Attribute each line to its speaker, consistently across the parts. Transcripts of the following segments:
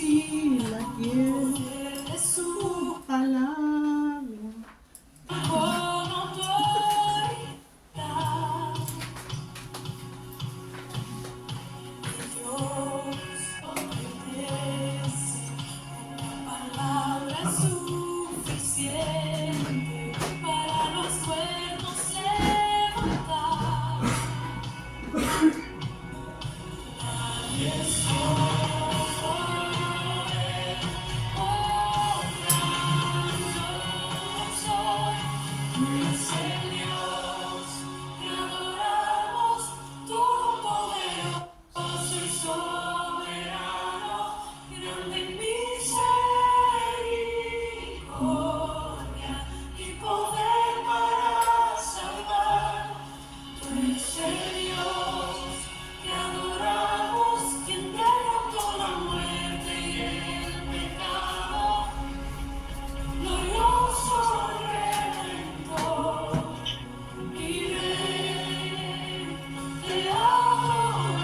Speaker 1: sí la quiero, su palabra.
Speaker 2: Suficiente para los cuernos levantar. Es el Dios que adoramos, todopoderoso y soberano, grande en misericordia y poder para salvar. Tú eres el Dios que adoramos, quien derrotó la muerte y el pecado, glorioso Redentor y Rey, te adoramos.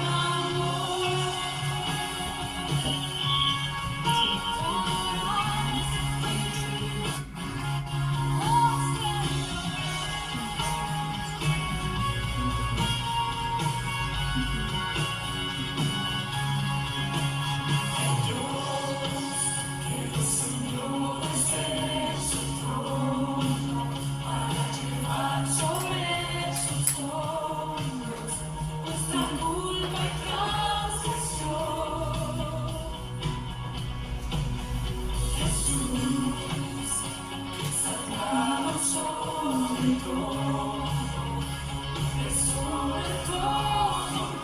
Speaker 2: Sobre sus hombros, nuestra culpa y transgresión. Jesús, exaltado sobre todo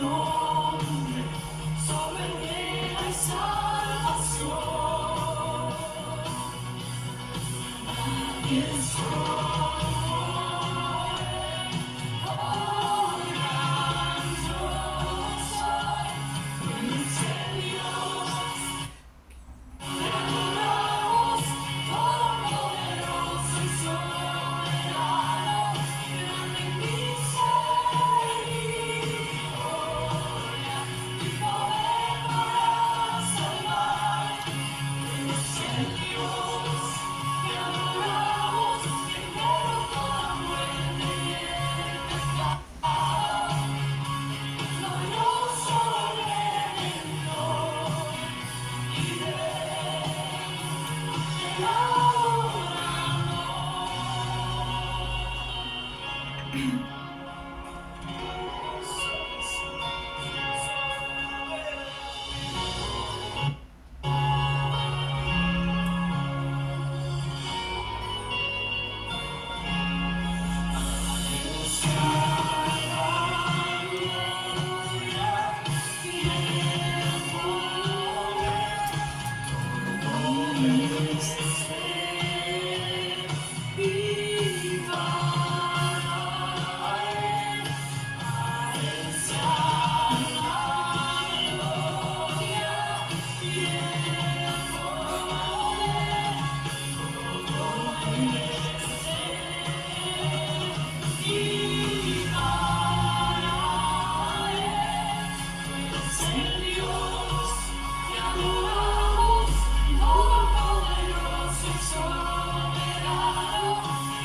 Speaker 2: nombre, sobre vida y salvación.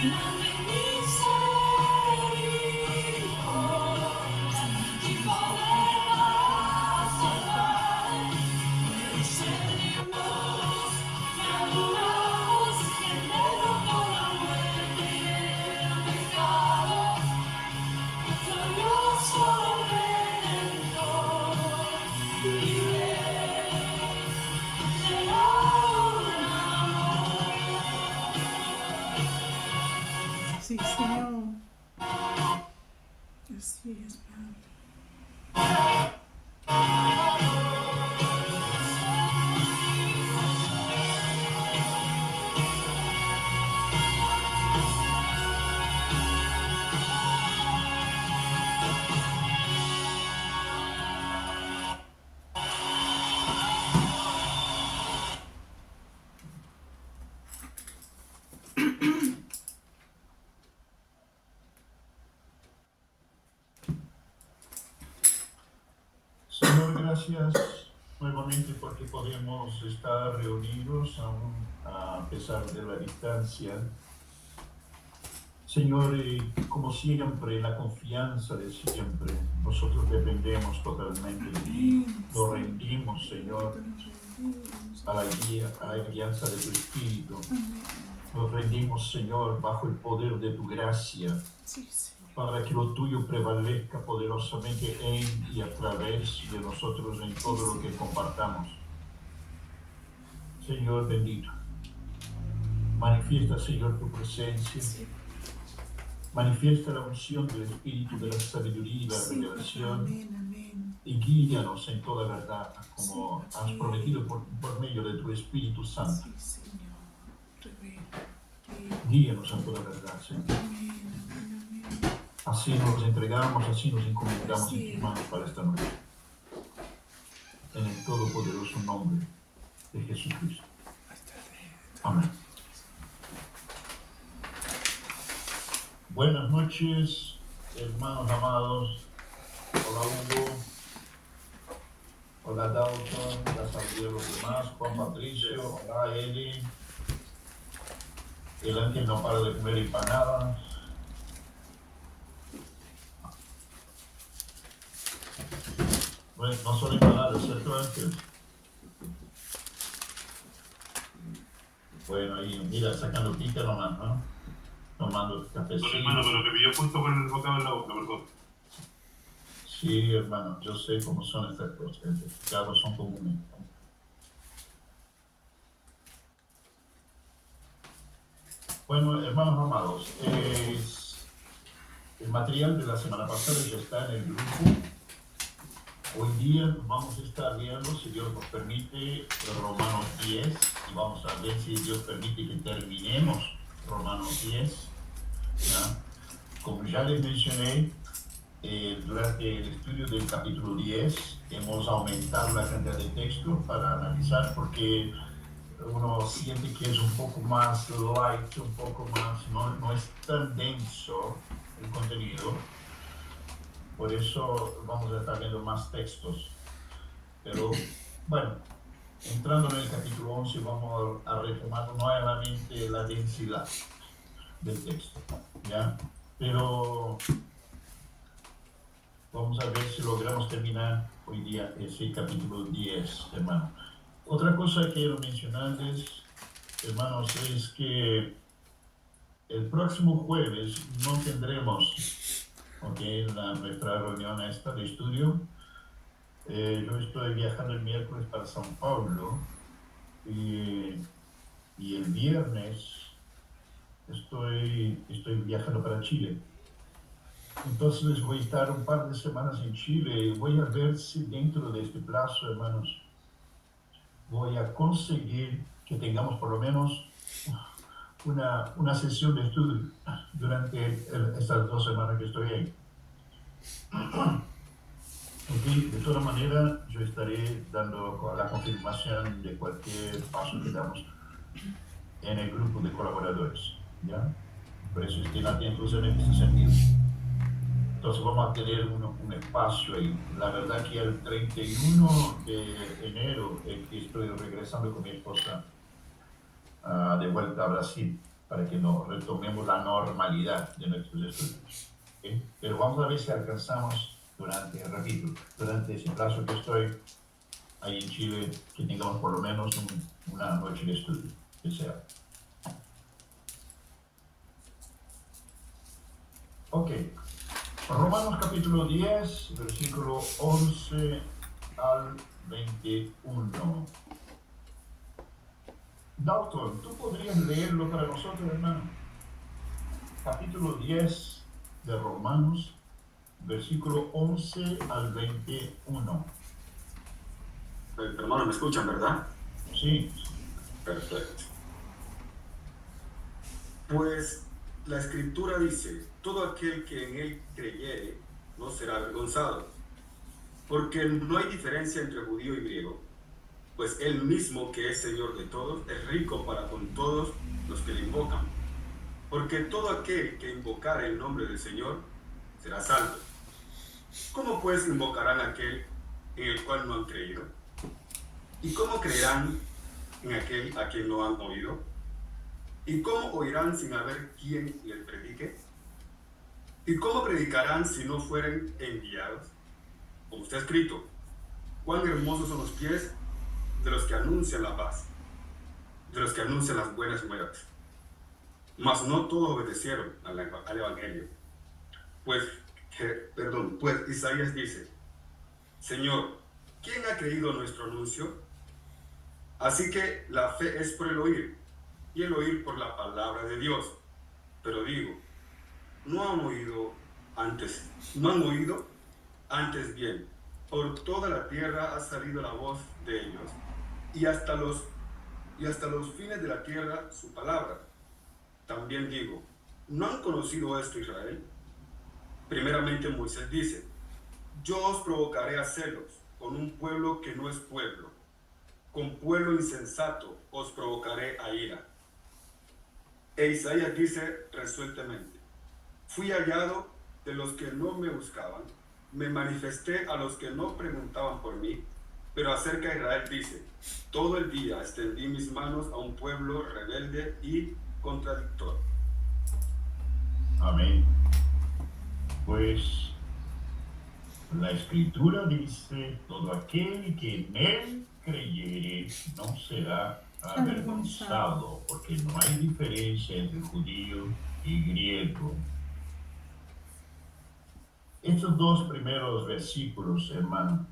Speaker 2: Nadie
Speaker 1: Sí, Señor. Así es, Padre.
Speaker 3: Señor, gracias nuevamente porque podemos estar reunidos aún a pesar de la distancia. Señor, como siempre, en la confianza de siempre, nosotros dependemos totalmente de ti. Nos rendimos, Señor, a la guianza de tu Espíritu. Nos rendimos, Señor, bajo el poder de tu gracia, para que lo tuyo prevalezca poderosamente en y a través de nosotros en todo lo que compartamos. Señor bendito, manifiesta, Señor, tu presencia. Manifiesta la unción del Espíritu de la sabiduría y la revelación. Y guíanos en toda verdad, como has prometido por medio de tu Espíritu Santo. Guíanos en toda verdad, Señor. Así nos entregamos, así nos encomendamos en tus manos para esta noche. En el todopoderoso nombre de Jesucristo. Amén. Buenas noches, hermanos amados. Hola Hugo. Hola Dalton. Hola Santiago los demás. Juan Patricio. Hola Eli. El ángel no para de comer empanadas. Bueno, no son empanadas, ¿cierto Ángel? Bueno, ahí, mira, sacando pica nomás, ¿no? Tomando cafecito.
Speaker 4: No, hermano, pero te pilló justo con el bocado en la boca, perdón.
Speaker 3: Sí, hermano, yo sé cómo son estas cosas. Claro, son comunes. Bueno, hermanos amados, el material de la semana pasada ya está en el grupo. Hoy día vamos a estar viendo, si Dios nos permite, Romanos 10, y vamos a ver si Dios permite que terminemos Romanos 10. ¿Ya? Como ya les mencioné, durante el estudio del capítulo 10 hemos aumentado la cantidad de texto para analizar porque uno siente que es un poco más light, un poco más, no es tan denso el contenido. Por eso vamos a estar viendo más textos. Pero bueno, entrando en el capítulo 11 vamos a retomar nuevamente la densidad del texto, ¿ya? Pero vamos a ver si logramos terminar hoy día ese capítulo 10, hermano. Otra cosa que quiero mencionarles, hermanos, es que el próximo jueves no tendremos nuestra reunión esta de estudio. Yo estoy viajando el miércoles para São Paulo y el viernes estoy viajando para Chile. Entonces voy a estar un par de semanas en Chile y voy a ver si dentro de este plazo, hermanos, voy a conseguir que tengamos por lo menos una sesión de estudio durante estas 2 semanas que estoy ahí. Okay, de toda manera, yo estaré dando la confirmación de cualquier paso que damos en el grupo de colaboradores, ¿ya? Por eso estén atentos en este sentido. Entonces vamos a tener un espacio ahí. La verdad que el 31 de enero que estoy regresando con mi esposa de vuelta a Brasil para que nos retomemos la normalidad de nuestros estudios. ¿Okay? Pero vamos a ver si alcanzamos durante ese plazo que estoy ahí en Chile, que tengamos por lo menos una noche de estudio, que sea. Ok. Romanos capítulo 10, versículo 11 al 21. Dalton, ¿tú podrías leerlo para nosotros, hermano? Capítulo 10 de Romanos, versículo 11 al 21.
Speaker 5: Hermano, ¿me escuchan, verdad?
Speaker 3: Sí.
Speaker 5: Perfecto. Pues la Escritura dice: todo aquel que en él creyere no será avergonzado, porque no hay diferencia entre judío y griego, pues él mismo, que es Señor de todos, es rico para con todos los que le invocan. Porque todo aquel que invocare el nombre del Señor será salvo. ¿Cómo pues invocarán a aquel en el cual no han creído? ¿Y cómo creerán en aquel a quien no han oído? ¿Y cómo oirán sin haber quien les predique? ¿Y cómo predicarán si no fueren enviados? Como está escrito, cuán hermosos son los pies de los que anuncian la paz, de los que anuncian las buenas nuevas. Mas no todos obedecieron al Evangelio. Pues Isaías dice, Señor, ¿quién ha creído nuestro anuncio? Así que la fe es por el oír, y el oír por la palabra de Dios. Pero digo, no han oído antes bien. Por toda la tierra ha salido la voz de ellos, y hasta los fines de la tierra su palabra. También digo, ¿no han conocido esto Israel? Primeramente Moisés dice, yo os provocaré a celos con un pueblo que no es pueblo, con pueblo insensato os provocaré a ira. E Isaías dice resueltamente, fui hallado de los que no me buscaban, me manifesté a los que no preguntaban por mí, pero acerca de Israel dice, todo el día extendí mis manos a un pueblo rebelde y contradictor.
Speaker 3: Amén. Pues la Escritura dice, todo aquel que en él creyere no será avergonzado, porque no hay diferencia entre judío y griego. Estos dos primeros versículos, hermano,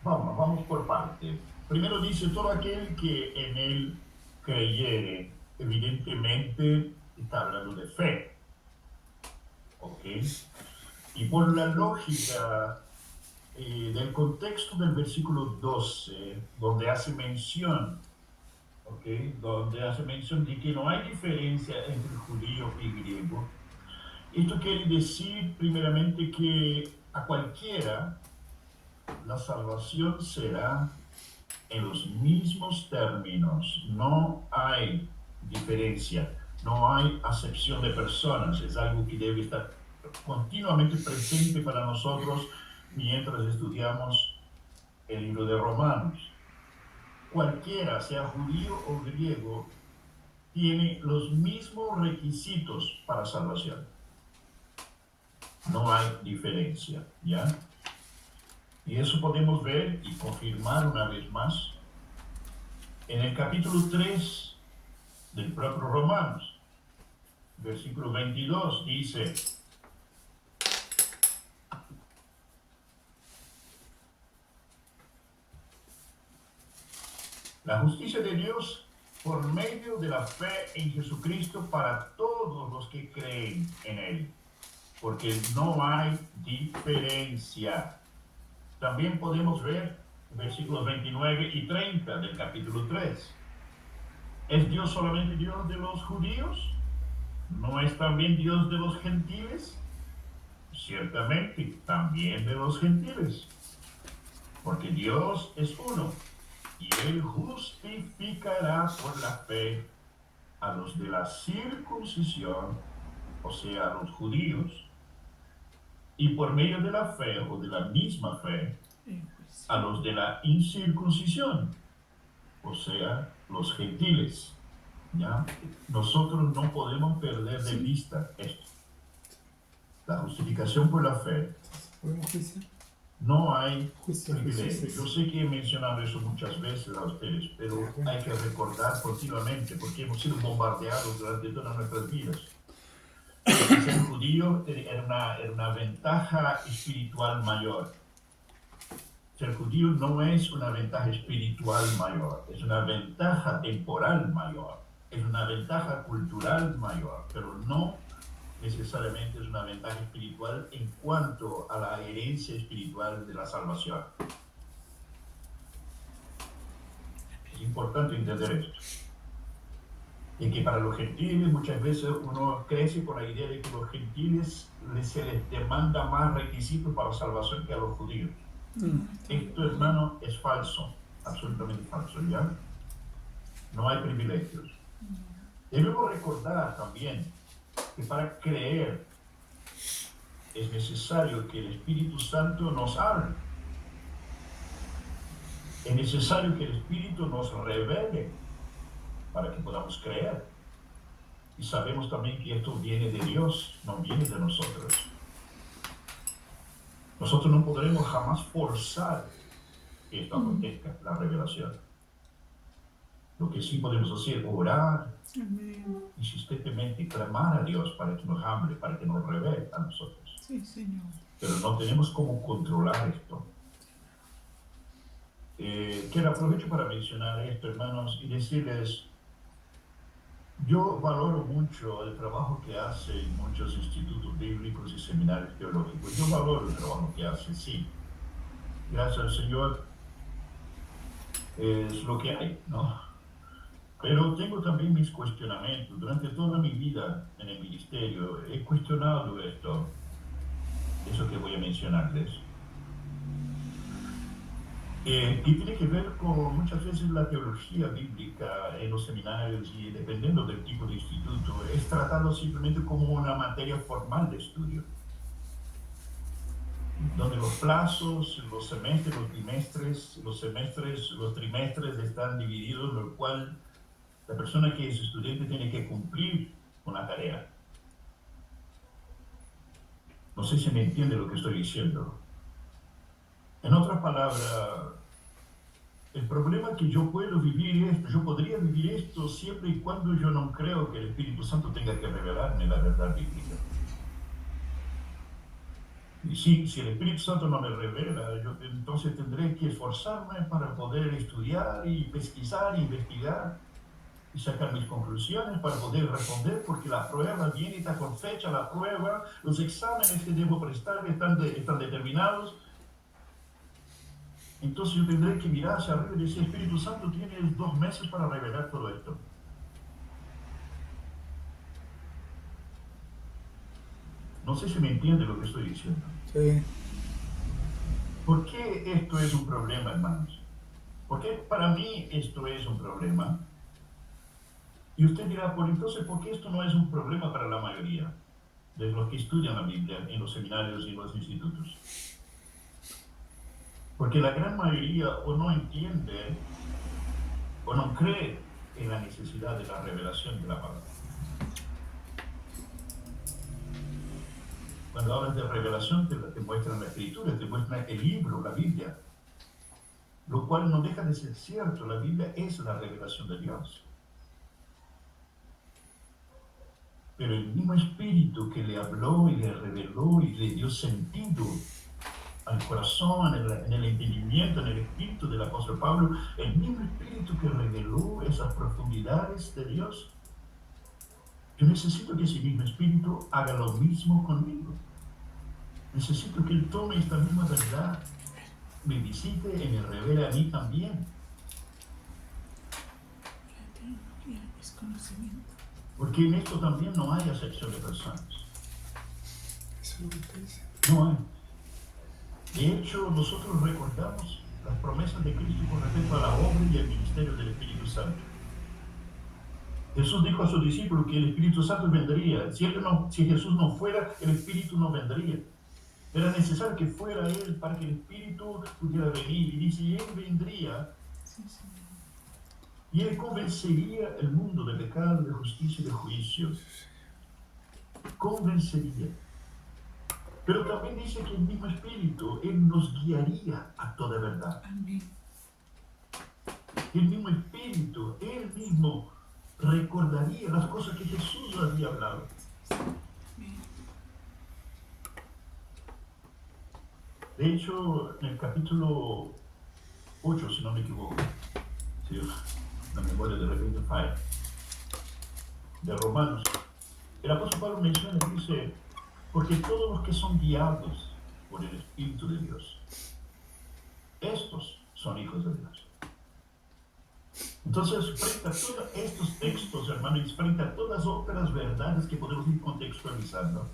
Speaker 3: vamos por parte. Primero dice, todo aquel que en él creyere, evidentemente está hablando de fe. ¿Ok? Y por la lógica del contexto del versículo 12, donde hace mención, ¿ok? Donde hace mención de que no hay diferencia entre judío y griego, esto quiere decir primeramente que a cualquiera la salvación será en los mismos términos, no hay diferencia, no hay acepción de personas, es algo que debe estar continuamente presente para nosotros mientras estudiamos el libro de Romanos. Cualquiera, sea judío o griego, tiene los mismos requisitos para salvación. No hay diferencia, ¿ya? Y eso podemos ver y confirmar una vez más en el capítulo 3 del propio Romanos, versículo 22, dice, la justicia de Dios por medio de la fe en Jesucristo para todos los que creen en Él, porque no hay diferencia. También podemos ver versículos 29 y 30 del capítulo 3. ¿Es Dios solamente Dios de los judíos? ¿No es también Dios de los gentiles? Ciertamente, también de los gentiles. Porque Dios es uno, y Él justificará por la fe a los de la circuncisión, o sea, a los judíos, y por medio de la fe, o de la misma fe, a los de la incircuncisión, o sea, los gentiles. ¿Ya? Nosotros no podemos perder de vista esto. La justificación por la fe, no hay privilegio. Yo sé que he mencionado eso muchas veces a ustedes, pero hay que recordar continuamente, porque hemos sido bombardeados durante todas nuestras vidas. Ser judío era una ventaja espiritual mayor. Ser judío no es una ventaja espiritual mayor, es una ventaja temporal mayor, es una ventaja cultural mayor, pero no necesariamente es una ventaja espiritual en cuanto a la herencia espiritual de la salvación. Es importante entender esto. Y que para los gentiles muchas veces uno crece con la idea de que a los gentiles se les demanda más requisitos para salvación que a los judíos. Esto, hermano, es falso, absolutamente falso, ¿ya? No hay privilegios. Debemos recordar también que para creer es necesario que el Espíritu Santo nos hable. Es necesario que el Espíritu nos revele para que podamos creer. Y sabemos también que esto viene de Dios, no viene de nosotros. Nosotros no podremos jamás forzar que esto acontezca, la revelación. Lo que sí podemos hacer es orar
Speaker 1: Amén.
Speaker 3: insistentemente y clamar a Dios para que nos hable, para que nos revele a nosotros.
Speaker 1: Sí, Señor.
Speaker 3: Pero no tenemos cómo controlar esto. Quiero aprovecho para mencionar esto, hermanos, y decirles, yo valoro mucho el trabajo que hacen muchos institutos bíblicos y seminarios teológicos. Yo valoro el trabajo que hacen, sí. Gracias al Señor es lo que hay, ¿no? Pero tengo también mis cuestionamientos. Durante toda mi vida en el ministerio he cuestionado esto, eso que voy a mencionarles. Y tiene que ver con muchas veces la teología bíblica en los seminarios y dependiendo del tipo de instituto, es tratado simplemente como una materia formal de estudio, donde los plazos, los semestres, los trimestres están divididos, en lo cual la persona que es estudiante tiene que cumplir con la tarea. No sé si me entiende lo que estoy diciendo. En otras palabras, el problema es que yo puedo vivir esto, yo podría vivir esto siempre y cuando yo no creo que el Espíritu Santo tenga que revelarme la verdad bíblica. Y si el Espíritu Santo no me revela, yo entonces tendré que esforzarme para poder estudiar y pesquisar, investigar y sacar mis conclusiones para poder responder, porque la prueba viene, está con fecha, la prueba, los exámenes que debo prestar están determinados. Entonces yo tendré que mirar hacia arriba y decir, Espíritu Santo, tienes 2 meses para revelar todo esto. No sé si me entiende lo que estoy diciendo.
Speaker 6: Sí.
Speaker 3: ¿Por qué esto es un problema, hermanos? Porque para mí esto es un problema. Y usted dirá, pues entonces, ¿por qué esto no es un problema para la mayoría de los que estudian la Biblia en los seminarios y en los institutos? Porque la gran mayoría o no entiende o no cree en la necesidad de la revelación de la palabra. Cuando hablas de revelación, te muestran la Escritura, te muestran el libro, la Biblia. Lo cual no deja de ser cierto, la Biblia es la revelación de Dios. Pero el mismo Espíritu que le habló y le reveló y le dio sentido al corazón, en el entendimiento, en el espíritu del apóstol Pablo, el mismo Espíritu que reveló esas profundidades de Dios, yo necesito que ese mismo Espíritu haga lo mismo conmigo. Necesito que Él tome esta misma verdad, me visite y me revele a mí también.
Speaker 1: Es conocimiento.
Speaker 3: Porque en esto también no hay acepción de personas.
Speaker 6: Eso es lo que está diciendo.
Speaker 3: No hay. De hecho, nosotros recordamos las promesas de Cristo con respecto a la obra y el ministerio del Espíritu Santo. Jesús dijo a sus discípulos que el Espíritu Santo vendría. Si Jesús no fuera, el Espíritu no vendría. Era necesario que fuera Él para que el Espíritu pudiera venir. Y dice, y Él vendría,
Speaker 1: Sí, Señor.
Speaker 3: y Él convencería el mundo de pecado, de justicia y de juicio. Convencería. Pero también dice que el mismo Espíritu, Él nos guiaría a toda verdad.
Speaker 1: Amén.
Speaker 3: El mismo Espíritu, Él mismo recordaría las cosas que Jesús había hablado.
Speaker 1: Amén.
Speaker 3: De hecho, en el capítulo 8, si no me equivoco, si la memoria de repente falla, de Romanos, el apóstol Pablo menciona y dice, porque todos los que son guiados por el Espíritu de Dios, estos son hijos de Dios. Entonces, frente a todos estos textos, hermanos, frente a todas las otras verdades que podemos ir contextualizando,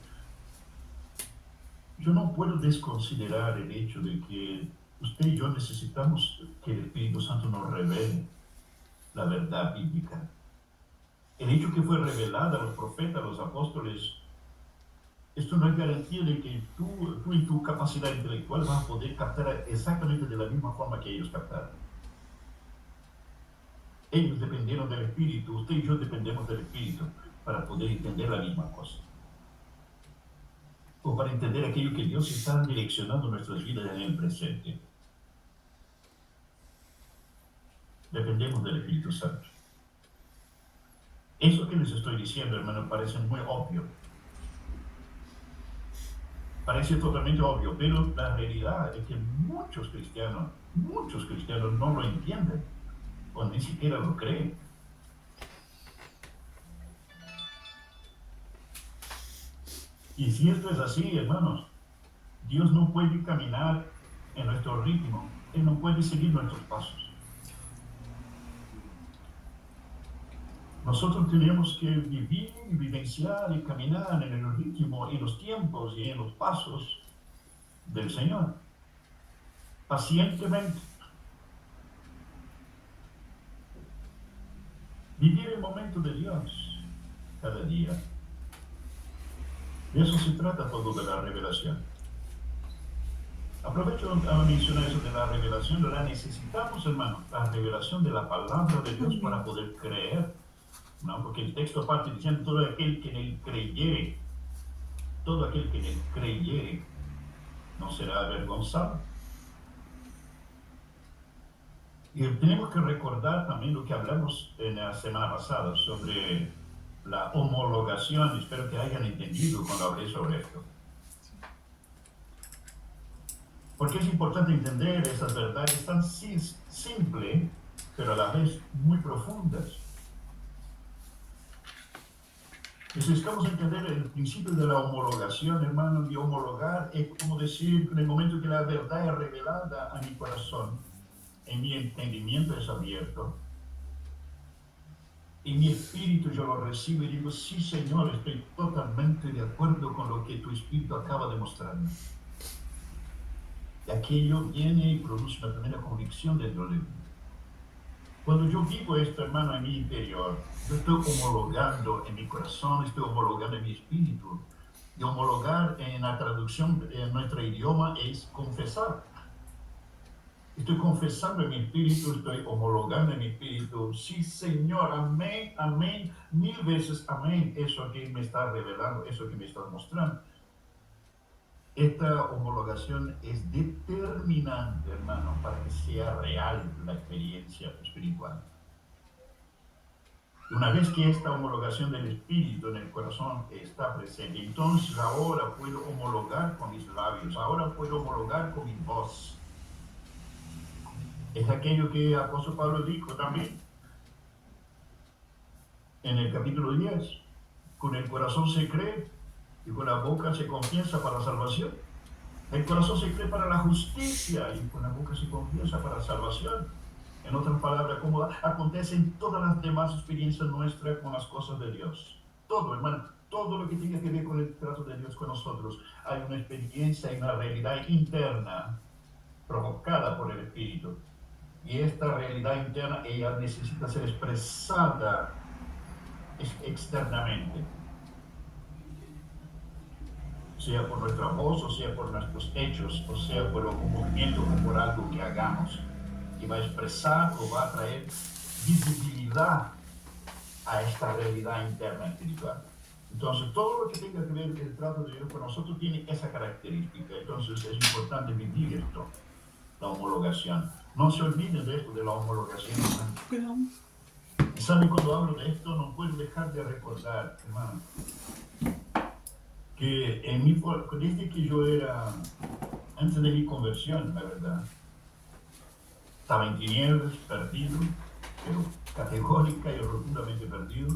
Speaker 3: yo no puedo desconsiderar el hecho de que usted y yo necesitamos que el Espíritu Santo nos revele la verdad bíblica. El hecho que fue revelada a los profetas, a los apóstoles, esto no es garantía de que tú en tu capacidad intelectual vas a poder captar exactamente de la misma forma que ellos captaron. Ellos dependieron del Espíritu, usted y yo dependemos del Espíritu para poder entender la misma cosa. O para entender aquello que Dios está direccionando nuestras vidas en el presente. Dependemos del Espíritu Santo. Eso que les estoy diciendo, hermano, parece muy obvio. Parece totalmente obvio, pero la realidad es que muchos cristianos no lo entienden o ni siquiera lo creen. Y si esto es así, hermanos, Dios no puede caminar en nuestro ritmo, Él no puede seguir nuestros pasos. Nosotros tenemos que vivir, vivenciar y caminar en el ritmo, en los tiempos y en los pasos del Señor, pacientemente. Vivir el momento de Dios cada día. De eso se trata todo de la revelación. Aprovecho a mencionar eso de la revelación. La necesitamos, hermanos, la revelación de la palabra de Dios para poder creer. ¿No? Porque el texto parte diciendo todo aquel que en él creyere no será avergonzado. Y tenemos que recordar también lo que hablamos en la semana pasada sobre la homologación. Espero que hayan entendido cuando hablé sobre esto. Porque es importante entender esas verdades tan simples, pero a la vez muy profundas. Necesitamos entender el principio de la homologación, hermano, y homologar es como decir, en el momento que la verdad es revelada a mi corazón, en mi entendimiento es abierto, y mi espíritu yo lo recibo y digo, sí, Señor, estoy totalmente de acuerdo con lo que tu espíritu acaba de mostrarme. Y aquello viene y produce una primera convicción dentro de mí. Cuando yo vivo esto, hermano, en mi interior, yo estoy homologando en mi corazón, estoy homologando en mi espíritu. Y homologar en la traducción en nuestro idioma es confesar. Estoy confesando en mi espíritu, estoy homologando en mi espíritu. Sí, Señor, amén, amén, 1000 veces amén. Eso que me está revelando, eso que me está mostrando. Esta homologación es determinante, hermano, para que sea real la experiencia espiritual. Y una vez que esta homologación del espíritu en el corazón está presente, entonces ahora puedo homologar con mis labios, ahora puedo homologar con mi voz. Es aquello que el apóstol Pablo dijo también en el capítulo 10. Con el corazón se cree y con la boca se confiesa para la salvación. El corazón se cree para la justicia y con la boca se confiesa para la salvación. En otras palabras, como acontece en todas las demás experiencias nuestras con las cosas de Dios. Todo, hermano, todo lo que tenga que ver con el trato de Dios con nosotros. Hay una experiencia y una realidad interna provocada por el Espíritu. Y esta realidad interna, ella necesita ser expresada externamente. Sea por nuestra voz, o sea por nuestros hechos, o sea por un movimiento o por algo que hagamos. Y va a expresar o va a traer visibilidad a esta realidad interna espiritual. Entonces, todo lo que tenga que ver con el trato de Dios con nosotros tiene esa característica. Entonces, es importante vivir esto, la homologación. No se olviden de esto, de la homologación. Y saben, cuando hablo de esto, no puedo dejar de recordar, hermano, que desde que yo era, antes de mi conversión, la verdad, estaba en tinieblas, perdido, pero categórica y rotundamente perdido.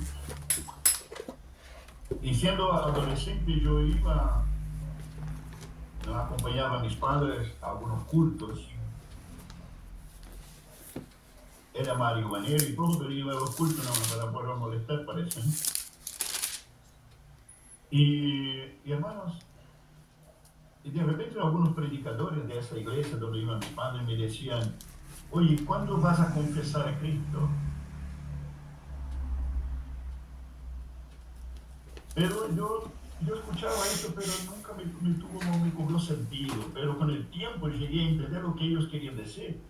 Speaker 3: Y siendo adolescente yo acompañaba a mis padres a algunos cultos. Era marihuanero y todo, pero iba a los cultos no para molestar, parece. Y hermanos, de repente algunos predicadores de esa iglesia donde iban mis padres me decían, oye, ¿cuándo vas a confesar a Cristo? Pero yo escuchaba eso, pero nunca me cobró sentido. Pero con el tiempo llegué a entender lo que ellos querían decir.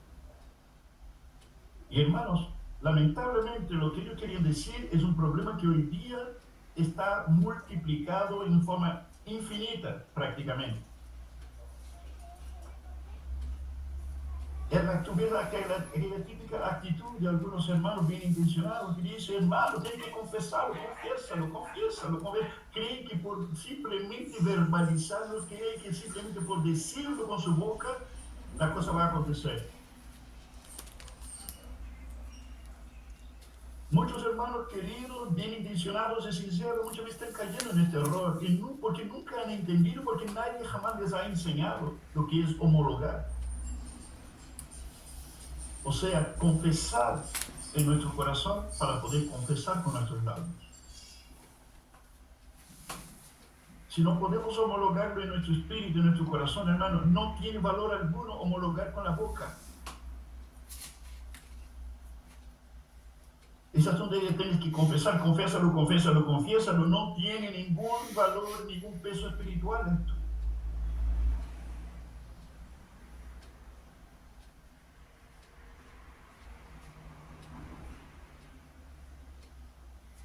Speaker 3: Y hermanos, lamentablemente lo que yo quería decir es un problema que hoy día está multiplicado en forma infinita prácticamente. Tú ves aquella típica actitud de algunos hermanos bien intencionados que dicen, hermano, tienes que confesarlo, confiésalo. Creen que por simplemente verbalizarlo, creen que simplemente por decirlo con su boca, la cosa va a acontecer. Muchos hermanos queridos, bien intencionados y sinceros, muchas veces están cayendo en este error, porque nunca han entendido, porque nadie jamás les ha enseñado lo que es homologar. O sea, confesar en nuestro corazón para poder confesar con nuestros labios. Si no podemos homologarlo en nuestro espíritu, en nuestro corazón, hermano, no tiene valor alguno homologar con la boca. Esas son de que tienes que confesar, confiésalo, no tiene ningún valor, ningún peso espiritual esto.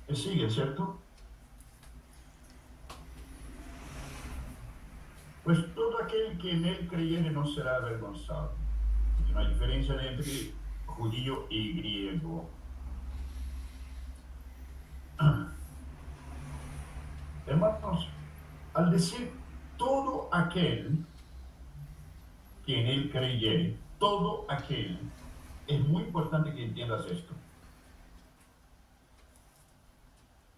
Speaker 3: ¿Me sigue, cierto? Pues todo aquel que en él creyere no será avergonzado. No hay diferencia entre judío y griego. Hermanos, al decir todo aquel que en él creyere, todo aquel, es muy importante que entiendas esto.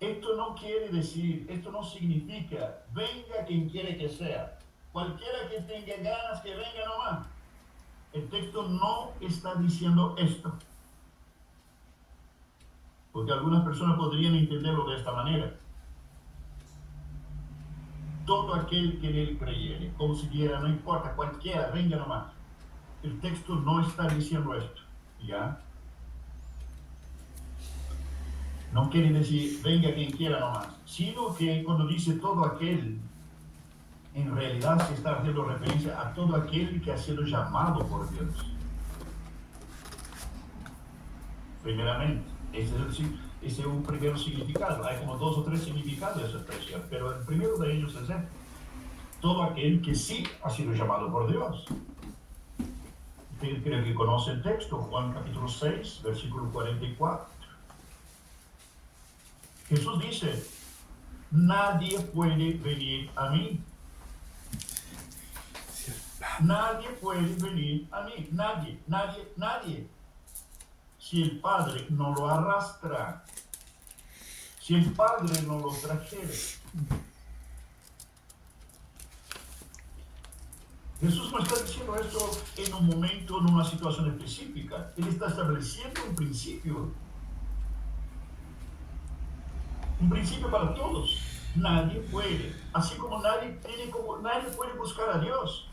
Speaker 3: Esto no quiere decir, esto no significa, venga quien quiere que sea. Cualquiera que tenga ganas que venga nomás. El texto no está diciendo esto. Porque algunas personas podrían entenderlo de esta manera. Todo aquel que en él creyere, como si quiera, no importa, cualquiera, venga nomás. El texto no está diciendo esto, ¿ya? No quiere decir, venga quien quiera nomás, sino que cuando dice todo aquel, en realidad se está haciendo referencia a todo aquel que ha sido llamado por Dios. Primeramente, ese es un primer significado. Hay como 2 o 3 significados de esa expresión, pero el primero de ellos es este. Todo aquel que sí ha sido llamado por Dios. Creo que conoce el texto, Juan capítulo 6, versículo 44. Jesús dice, nadie puede venir a mí. Nadie puede venir a mí. Nadie. Si el Padre no lo arrastra, si el Padre no lo trajere. Jesús no está diciendo esto en un momento, en una situación específica. Él está estableciendo un principio. Un principio para todos. Nadie puede. Así como nadie puede buscar a Dios.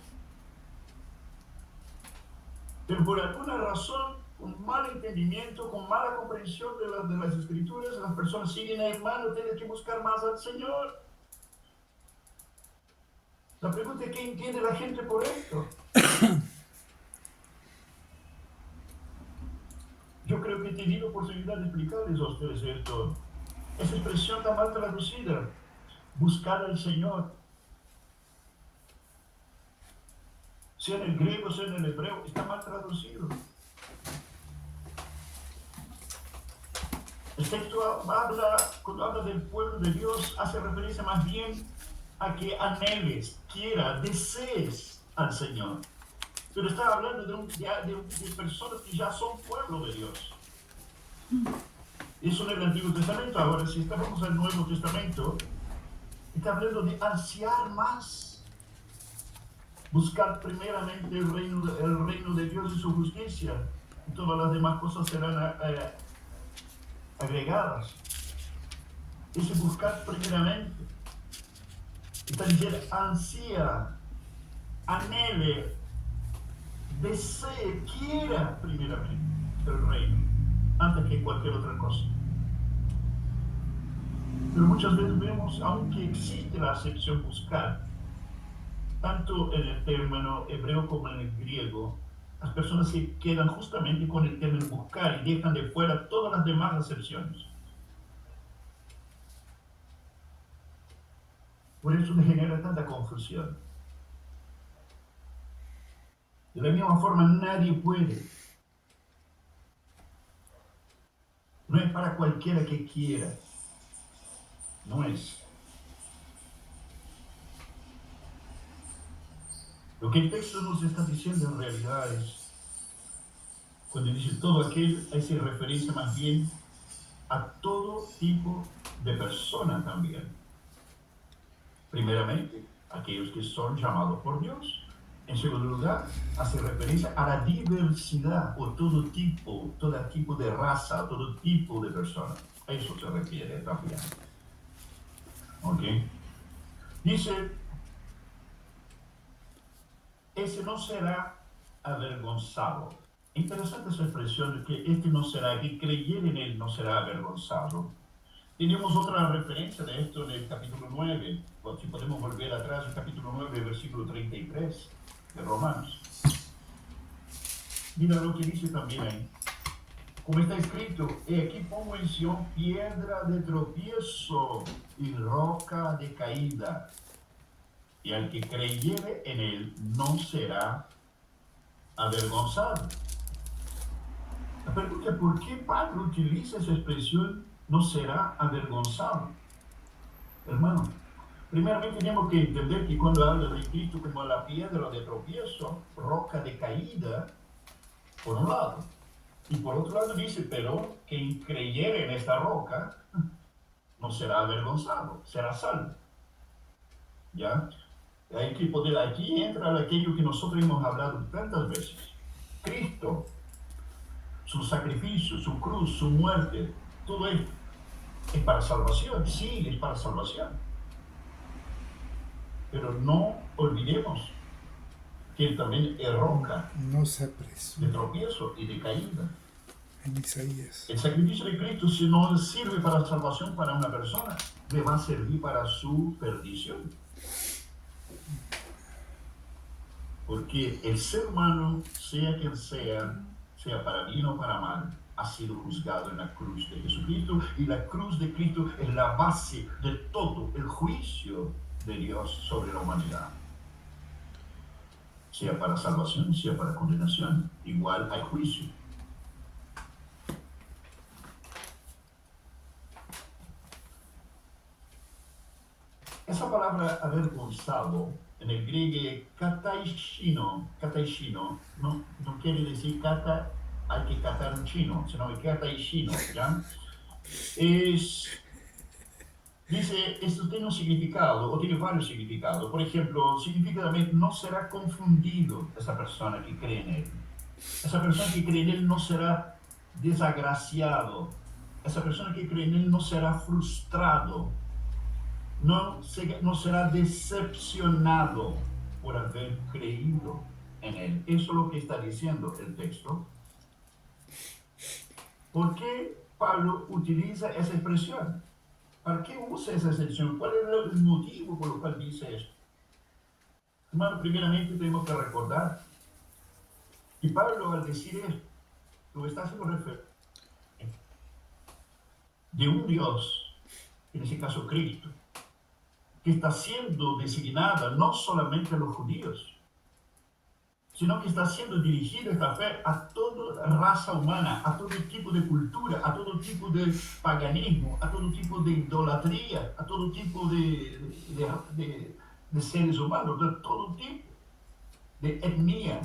Speaker 3: Pero por alguna razón, con mal entendimiento, con mala comprensión de las escrituras, las personas siguen, hermano, tienes que buscar más al Señor. La pregunta es, ¿qué entiende la gente por esto? Yo creo que he tenido oportunidad de explicarles a ustedes esto. Esa expresión está mal traducida. Buscar al Señor. Sea en el griego, sea en el hebreo, está mal traducido. El texto cuando habla del pueblo de Dios, hace referencia más bien a que anheles, quieras, desees al Señor. Pero está hablando de personas que ya son pueblo de Dios. Eso en el Antiguo Testamento. Ahora, si estamos en el Nuevo Testamento, está hablando de ansiar más. Buscar primeramente el reino de Dios y su justicia. Y todas las demás cosas serán agregadas. Ese buscar primeramente. Está diciendo ansía, anhele, desee, quiera primeramente el reino, antes que cualquier otra cosa. Pero muchas veces vemos, aunque existe la acepción buscar, tanto en el término hebreo como en el griego, las personas se quedan justamente con el término buscar y dejan de fuera todas las demás acepciones. Por eso genera tanta confusión. De la misma forma, nadie puede. No es para cualquiera que quiera. No es. Lo que el texto nos está diciendo en realidad es, cuando dice todo aquel, hace referencia más bien a todo tipo de persona también. Primeramente, aquellos que son llamados por Dios. En segundo lugar, hace referencia a la diversidad o todo tipo de raza, todo tipo de persona. A eso se refiere también. ¿Ok? Dice, ese no será avergonzado. Interesante esa expresión de que este no será, que creyere en él no será avergonzado. Tenemos otra referencia de esto en el capítulo 9, o si podemos volver atrás, el capítulo 9, versículo 33 de Romanos. Mira lo que dice también ahí. Como está escrito, he aquí pongo en Sión piedra de tropiezo y roca de caída, y al que creyere en él no será avergonzado. La pregunta es, ¿por qué Pablo utiliza esa expresión no será avergonzado? Hermano, primeramente tenemos que entender que cuando habla de Cristo como la piedra de tropiezo, roca de caída, por un lado, y por otro lado dice, pero quien creyere en esta roca no será avergonzado, será salvo. ¿Ya? Hay que poder, aquí entra aquello que nosotros hemos hablado tantas veces. Cristo, su sacrificio, su cruz, su muerte, todo esto es para salvación, sí, es para salvación. Pero no olvidemos que él también es roca
Speaker 6: No se
Speaker 3: de
Speaker 6: apresura
Speaker 3: tropiezo y de caída.
Speaker 6: en Isaías.
Speaker 3: El sacrificio de Cristo, si no sirve para salvación para una persona, le va a servir para su perdición. Porque el ser humano, sea quien sea para bien o para mal, ha sido juzgado en la cruz de Jesucristo, y la cruz de Cristo es la base de todo el juicio de Dios sobre la humanidad. Sea para salvación, sea para condenación, igual hay juicio. Esa palabra avergonzado en el griego kataishino, no quiere decir kata, hay que catar un chino, sino kataishino, ¿ya? Dice, esto tiene un significado, o tiene varios significados. Por ejemplo, significa también, no será confundido esa persona que cree en él. Esa persona que cree en él no será desagraciado. Esa persona que cree en él no será frustrado. No será decepcionado por haber creído en él. Eso es lo que está diciendo el texto. ¿Por qué Pablo utiliza esa expresión? ¿Para qué usa esa expresión? ¿Cuál es el motivo por el cual dice esto? Hermano, primeramente tenemos que recordar que Pablo, al decir esto, lo está haciendo referencia de un Dios, en ese caso Cristo, que está siendo designada no solamente a los judíos, sino que está siendo dirigida esta fe a toda raza humana, a todo tipo de cultura, a todo tipo de paganismo, a todo tipo de idolatría, a todo tipo de seres humanos, de todo tipo de etnia.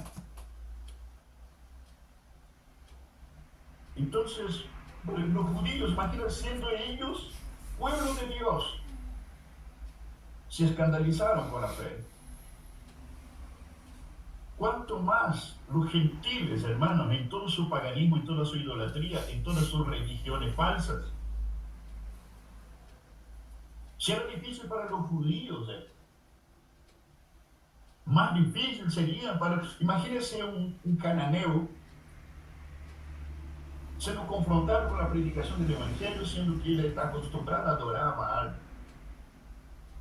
Speaker 3: Entonces, los judíos, imagínense, siendo ellos pueblo de Dios, se escandalizaron con la fe. Cuanto más los gentiles, hermanos, en todo su paganismo, en toda su idolatría, en todas sus religiones falsas. Si era difícil para los judíos, más difícil sería para, imagínense un cananeo siendo confrontado con la predicación del evangelio, siendo que él está acostumbrado a adorar a Baal.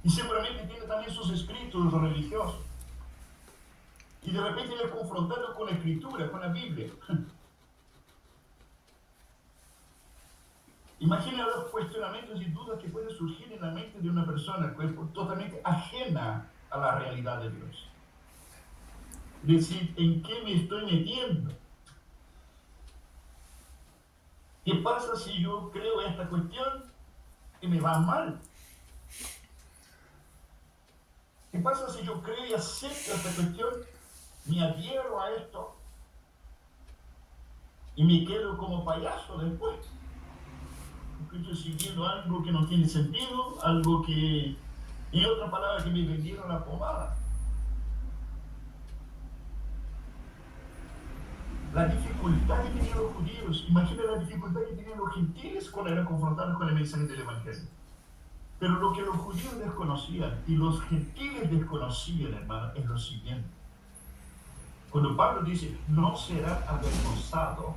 Speaker 3: Y seguramente tiene también sus escritos religiosos. Y de repente le confrontando con la Escritura, con la Biblia. Imagina los cuestionamientos y dudas que pueden surgir en la mente de una persona que es totalmente ajena a la realidad de Dios. Decir, ¿en qué me estoy metiendo? ¿Qué pasa si yo creo esta cuestión y me va mal? ¿Qué pasa si yo creo y acepto esta cuestión, me adhiero a esto y me quedo como payaso después? Porque estoy siguiendo algo que no tiene sentido, algo que, en otras palabras, que me vendieron la pomada. La dificultad que tenían los judíos, imagina la dificultad que tenían los gentiles cuando eran confrontados con el mensaje del Evangelio. Pero lo que los judíos desconocían y los gentiles desconocían, hermano, es lo siguiente. Cuando Pablo dice, no será avergonzado,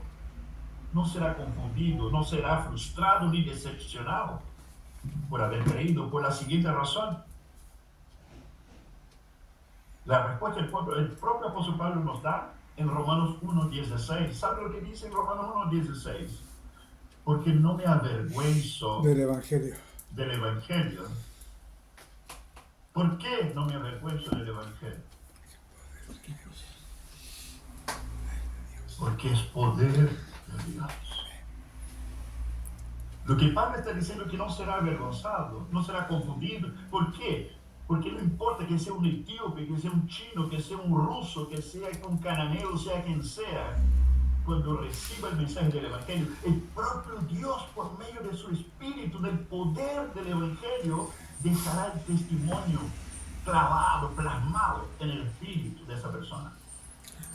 Speaker 3: no será confundido, no será frustrado ni decepcionado por haber creído, por la siguiente razón. La respuesta el propio apóstol Pablo nos da en Romanos 1:16. ¿Sabe lo que dice en Romanos 1:16? Porque no me avergüenzo
Speaker 6: Del Evangelio.
Speaker 3: del Evangelio. ¿Por qué no me avergüenzo del Evangelio? Porque es poder de Dios. Lo que Pablo está diciendo es que no será avergonzado, no será confundido. ¿Por qué? Porque no importa que sea un etíope, que sea un chino, que sea un ruso, que sea un cananeo, sea quien sea, cuando reciba el mensaje del Evangelio, el propio Dios, por medio de su Espíritu, del poder del Evangelio, dejará el testimonio clavado, plasmado en el espíritu de esa persona.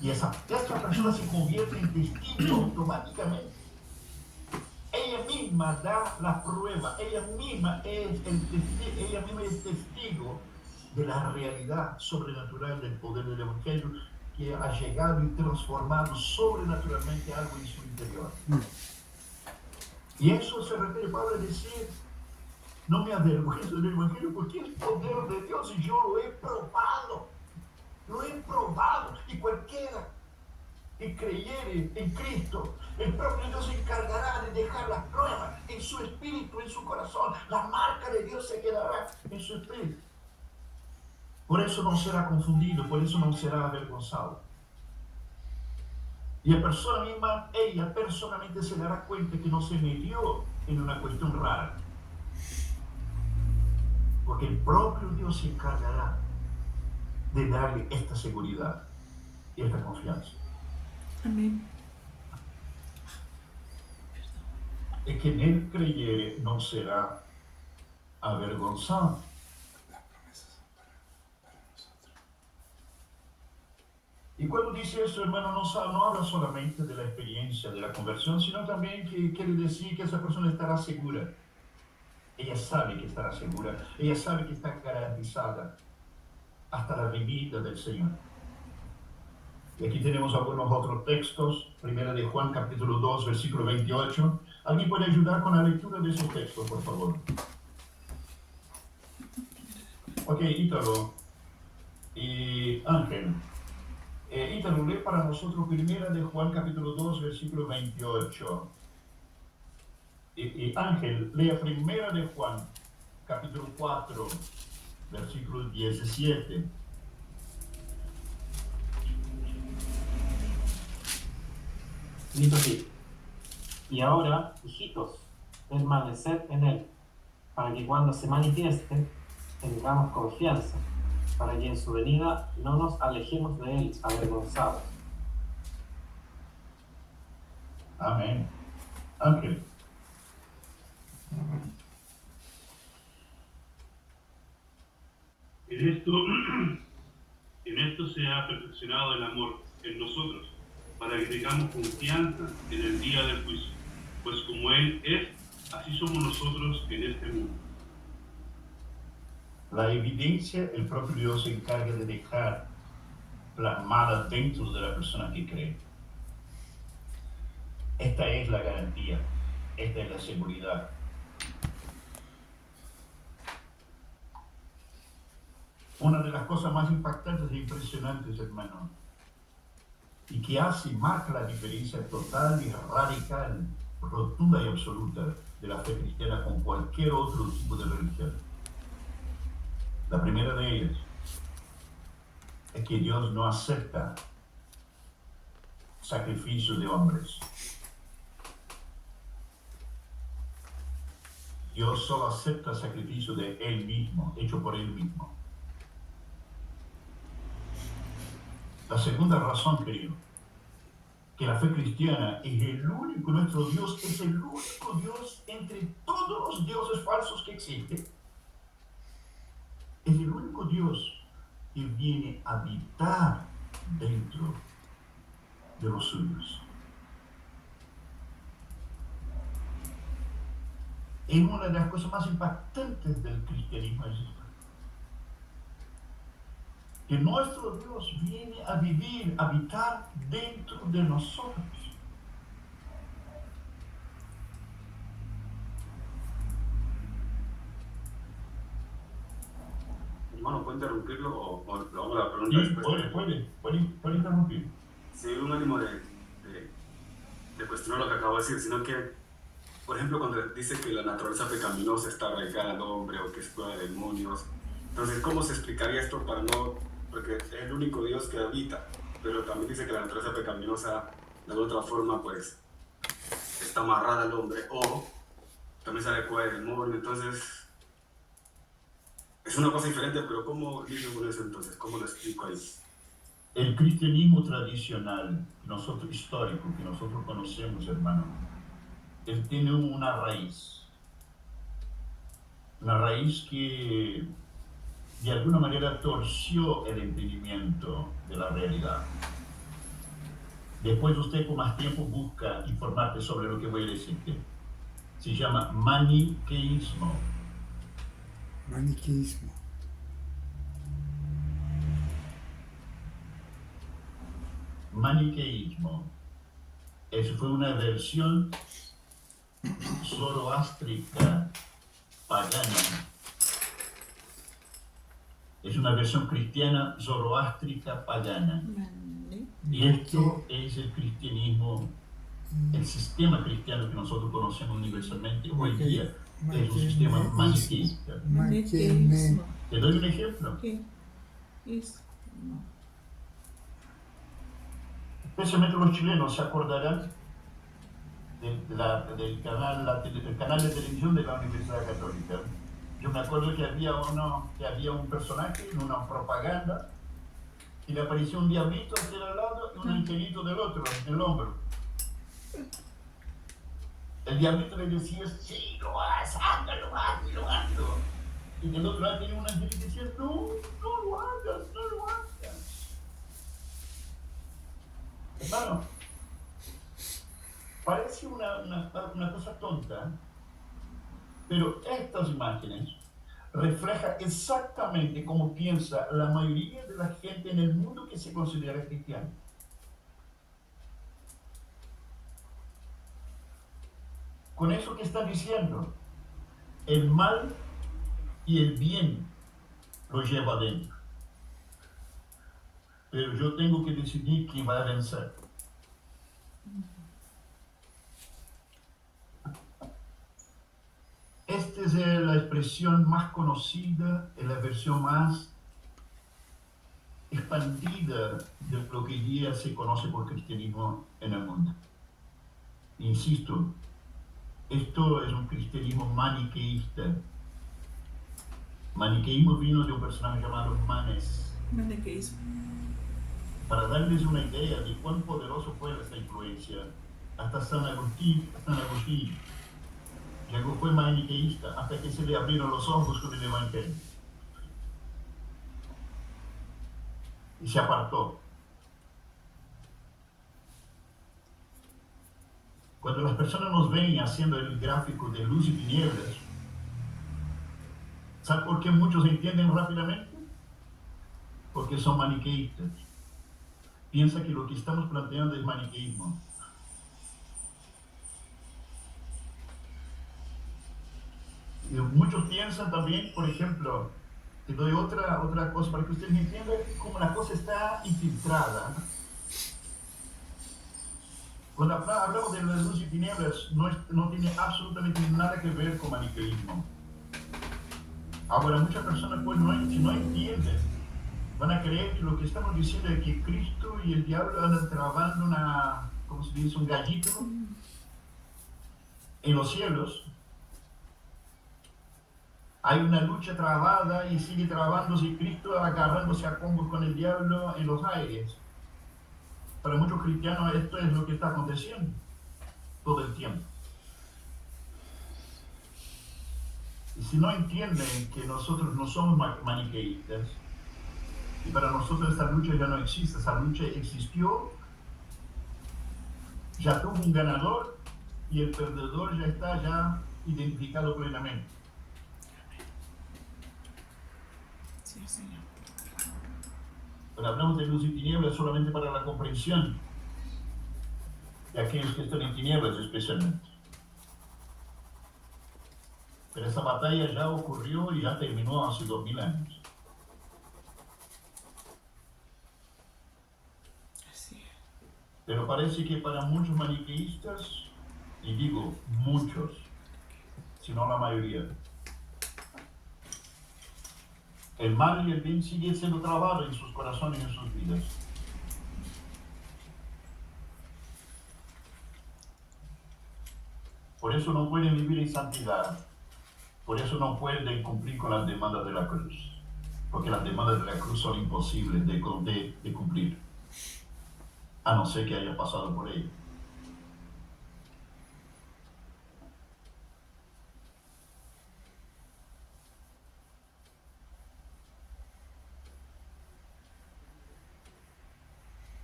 Speaker 3: Y esa persona se convierte en testigo automáticamente. Ella misma da la prueba, ella misma es testigo de la realidad sobrenatural del poder del Evangelio que ha llegado y transformado sobrenaturalmente algo en su interior. Y eso se refiere Pablo a decir, no me avergüenzo del Evangelio porque es poder de Dios y yo lo he probado. Lo he probado. Y cualquiera que creyere en Cristo, el propio Dios se encargará de dejar las pruebas en su espíritu, en su corazón. La marca de Dios se quedará en su espíritu. Por eso no será confundido, por eso no será avergonzado. Y la persona misma, ella personalmente se dará cuenta que no se metió en una cuestión rara. Porque el propio Dios se encargará de darle esta seguridad y esta confianza.
Speaker 1: Amén.
Speaker 3: Es que en él creyere no será avergonzado. Y cuando dice eso, hermano, no habla solamente de la experiencia de la conversión, sino también que quiere decir que esa persona estará segura. Ella sabe que estará segura, ella sabe que está garantizada hasta la venida del Señor. Y aquí tenemos algunos otros textos. Primera de Juan, capítulo 2, versículo 28. ¿Alguien puede ayudar con la lectura de esos textos, por favor? Ok, Ítalo y Ángel. Ítalo, lee para nosotros Primera de Juan, capítulo 2, versículo 28. Y Ángel, lea Primera de Juan, capítulo 4, versículo 17.
Speaker 7: Dice así: y ahora, hijitos, permaneced en él, para que cuando se manifieste tengamos confianza, para que en su venida no nos alejemos de él avergonzados.
Speaker 3: Amén. Ángel.
Speaker 4: En esto se ha perfeccionado el amor en nosotros, para que tengamos confianza en el día del juicio, pues como Él es, así somos nosotros en este mundo.
Speaker 3: La evidencia, el propio Dios se encarga de dejar plasmada dentro de la persona que cree. Esta es la garantía, esta es la seguridad. Una de las cosas más impactantes e impresionantes, hermano, y que hace, marca la diferencia total y radical, rotunda y absoluta de la fe cristiana con cualquier otro tipo de religión. La primera de ellas es que Dios no acepta sacrificios de hombres. Dios solo acepta sacrificio de Él mismo, hecho por Él mismo. La segunda razón, querido, que la fe cristiana es el único, nuestro Dios es el único Dios entre todos los dioses falsos que existen. Es el único Dios que viene a habitar dentro de los suyos. Es una de las cosas más impactantes del cristianismo, es esto. Que nuestro Dios viene a vivir, a habitar dentro de nosotros.
Speaker 5: Hermano, ¿puedo interrumpirlo o le vamos a la pregunta
Speaker 3: Sí,
Speaker 5: después?
Speaker 3: puede interrumpir.
Speaker 5: Sí, un ánimo de cuestionar lo que acabo de decir, sino que, por ejemplo, cuando dice que la naturaleza pecaminosa está arraigada al hombre o que es prueba de demonios, entonces, ¿cómo se explicaría esto para no...? Porque es el único Dios que habita, pero también dice que la naturaleza pecaminosa, de alguna otra forma, pues, está amarrada al hombre, o también se adecua de demonio, entonces... Es una cosa diferente, pero ¿cómo lidio con eso entonces? ¿Cómo lo explico ahí?
Speaker 3: El cristianismo tradicional, histórico, que nosotros conocemos, hermano, él tiene una raíz que de alguna manera torció el entendimiento de la realidad. Después usted con más tiempo busca informarte sobre lo que voy a decirte. Se llama maniqueísmo.
Speaker 6: Maniqueísmo.
Speaker 3: Maniqueísmo. Eso fue una versión zoroástrica pagana. Es una versión cristiana zoroástrica pagana. Y esto es el cristianismo, el sistema cristiano que nosotros conocemos universalmente hoy día. Es un sistema maniqueísta.
Speaker 1: Maniqueísmo.
Speaker 3: Te doy un ejemplo.
Speaker 1: ¿Qué es? No.
Speaker 3: Especialmente los chilenos se acordarán del canal de televisión de la Universidad Católica. Yo me acuerdo que había un personaje en una propaganda y le apareció un diablito de un lado y un angelito del otro, del hombro. El diablito le decía, sí, lo haz, hágalo, hazlo, hazlo. Y del otro lado tenía un angelito que decía, no, no lo hagas, no lo hagas. Hermano, parece una cosa tonta, pero estas imágenes reflejan exactamente cómo piensa la mayoría de la gente en el mundo que se considera cristiano. Con eso que están diciendo, el mal y el bien lo llevo adentro. Pero yo tengo que decidir quién va a vencer. Esta es la expresión más conocida, es la versión más expandida de lo que hoy día se conoce por cristianismo en el mundo. Insisto, esto es un cristianismo maniqueísta. Maniqueísmo vino de un personaje llamado Manes.
Speaker 1: Maniqueísmo.
Speaker 3: Para darles una idea de cuán poderoso fue esta influencia, hasta San Agustín fue maniqueísta hasta que se le abrieron los ojos con el Evangelio. Y se apartó. Cuando las personas nos ven haciendo el gráfico de luz y tinieblas, ¿sabe por qué muchos entienden rápidamente? Porque son maniqueístas. Piensa que lo que estamos planteando es maniqueísmo. Y muchos piensan también, por ejemplo, te doy otra cosa para que ustedes entiendan cómo la cosa está infiltrada. Cuando hablamos de la luz y tinieblas, no tiene absolutamente nada que ver con maniqueísmo. Ahora, muchas personas, pues, si no entienden, van a creer que lo que estamos diciendo es que Cristo y el diablo andan trabando ¿cómo se dice? Un gallito en los cielos. Hay una lucha trabada y sigue trabándose Cristo agarrándose a combos con el diablo en los aires. Para muchos cristianos esto es lo que está aconteciendo todo el tiempo. Y si no entienden que nosotros no somos maniqueístas, y para nosotros esta lucha ya no existe, esa lucha existió, ya tuvo un ganador y el perdedor ya está ya identificado plenamente.
Speaker 1: Sí, Señor.
Speaker 3: Pero hablamos de luz y tinieblas solamente para la comprensión de aquellos que están en tinieblas especialmente. Pero esa batalla ya ocurrió y ya terminó hace 2000 años.
Speaker 1: Así es.
Speaker 3: Pero parece que para muchos maniqueístas, y digo muchos, si no la mayoría, el mal y el bien siguen siendo trabados en sus corazones y en sus vidas. Por eso no pueden vivir en santidad. Por eso no pueden cumplir con las demandas de la cruz. Porque las demandas de la cruz son imposibles de cumplir. A no ser que haya pasado por ello.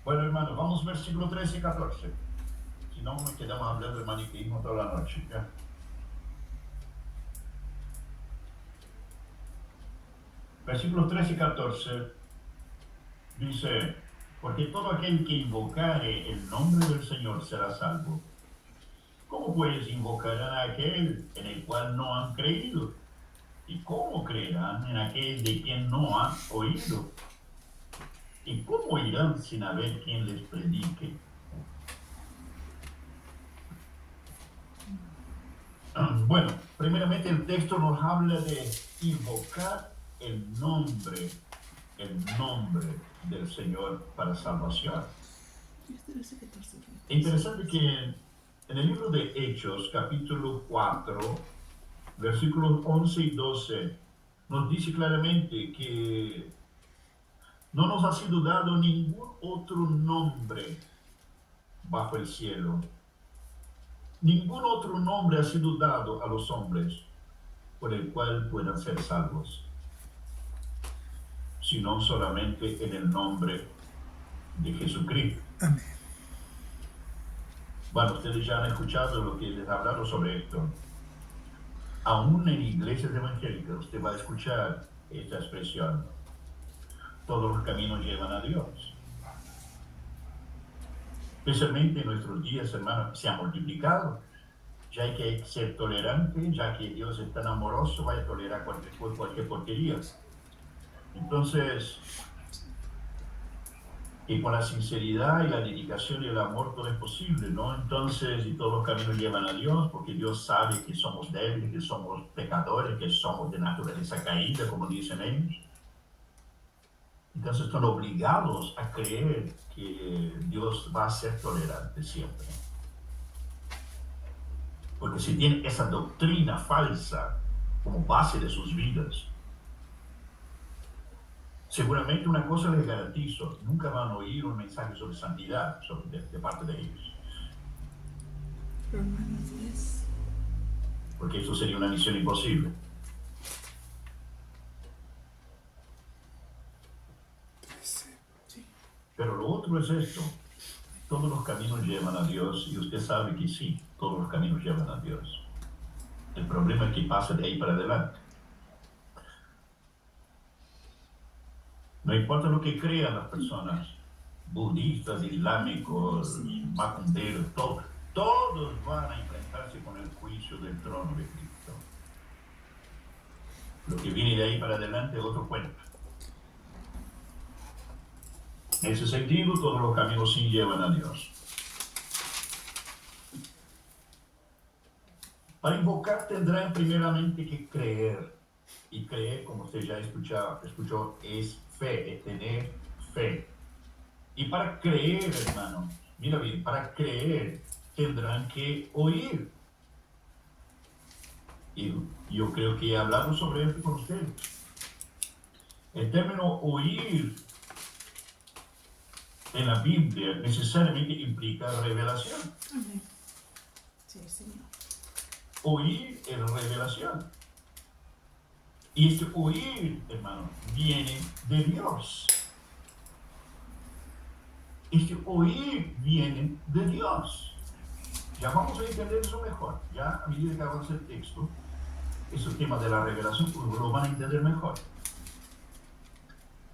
Speaker 3: Bueno, hermanos, vamos versículo 13 y 14. Si no, nos quedamos hablando de maniqueísmo toda la noche. ¿Ya? Versículos 13 y 14 dice: porque todo aquel que invocare el nombre del Señor será salvo. ¿Cómo pues invocarán a aquel en el cual no han creído? ¿Y cómo creerán en aquel de quien no han oído? ¿Y cómo irán sin haber quien les predique? Bueno, primeramente el texto nos habla de invocar el nombre del Señor para salvación. Es interesante que en el libro de Hechos, capítulo 4, versículos 11 y 12, nos dice claramente que no nos ha sido dado ningún otro nombre bajo el cielo. Ningún otro nombre ha sido dado a los hombres por el cual puedan ser salvos, sino solamente en el nombre de Jesucristo.
Speaker 6: Amén.
Speaker 3: Bueno, ustedes ya han escuchado lo que les he hablado sobre esto. Aún en iglesias evangélicas usted va a escuchar esta expresión: todos los caminos llevan a Dios. Especialmente en nuestros días, hermanos, se ha multiplicado. Ya hay que ser tolerante, ya que Dios es tan amoroso, va a tolerar cualquier porquería. Entonces, y con la sinceridad y la dedicación y el amor todo es posible, ¿no? Entonces, y todos los caminos llevan a Dios, porque Dios sabe que somos débiles, que somos pecadores, que somos de naturaleza caída, como dicen ellos. Entonces están obligados a creer que Dios va a ser tolerante siempre. Porque si tienen esa doctrina falsa como base de sus vidas, seguramente una cosa les garantizo: nunca van a oír un mensaje sobre santidad de parte de ellos.
Speaker 1: Romanos 10.
Speaker 3: Porque eso sería una misión imposible. Pero lo otro es esto: todos los caminos llevan a Dios, y usted sabe que sí, todos los caminos llevan a Dios. El problema es que pasa de ahí para adelante. No importa lo que crean las personas, budistas, islámicos, macumberos, todos van a enfrentarse con el juicio del trono de Cristo. Lo que viene de ahí para adelante es otro cuento. En ese sentido, todos los caminos sí llevan a Dios. Para invocar tendrán primeramente que creer. Y creer, como usted ya escuchó, es fe, es tener fe. Y para creer, hermano, mira bien, para creer tendrán que oír. Y yo creo que he hablado sobre esto con ustedes. El término oír en la Biblia necesariamente implica revelación.
Speaker 1: Amén. Sí, Señor.
Speaker 3: Oír es revelación. Y este oír, hermano, viene de Dios. Este oír viene de Dios. Ya vamos a entender eso mejor. Ya a medida que avance el texto, ese tema de la revelación lo van a entender mejor.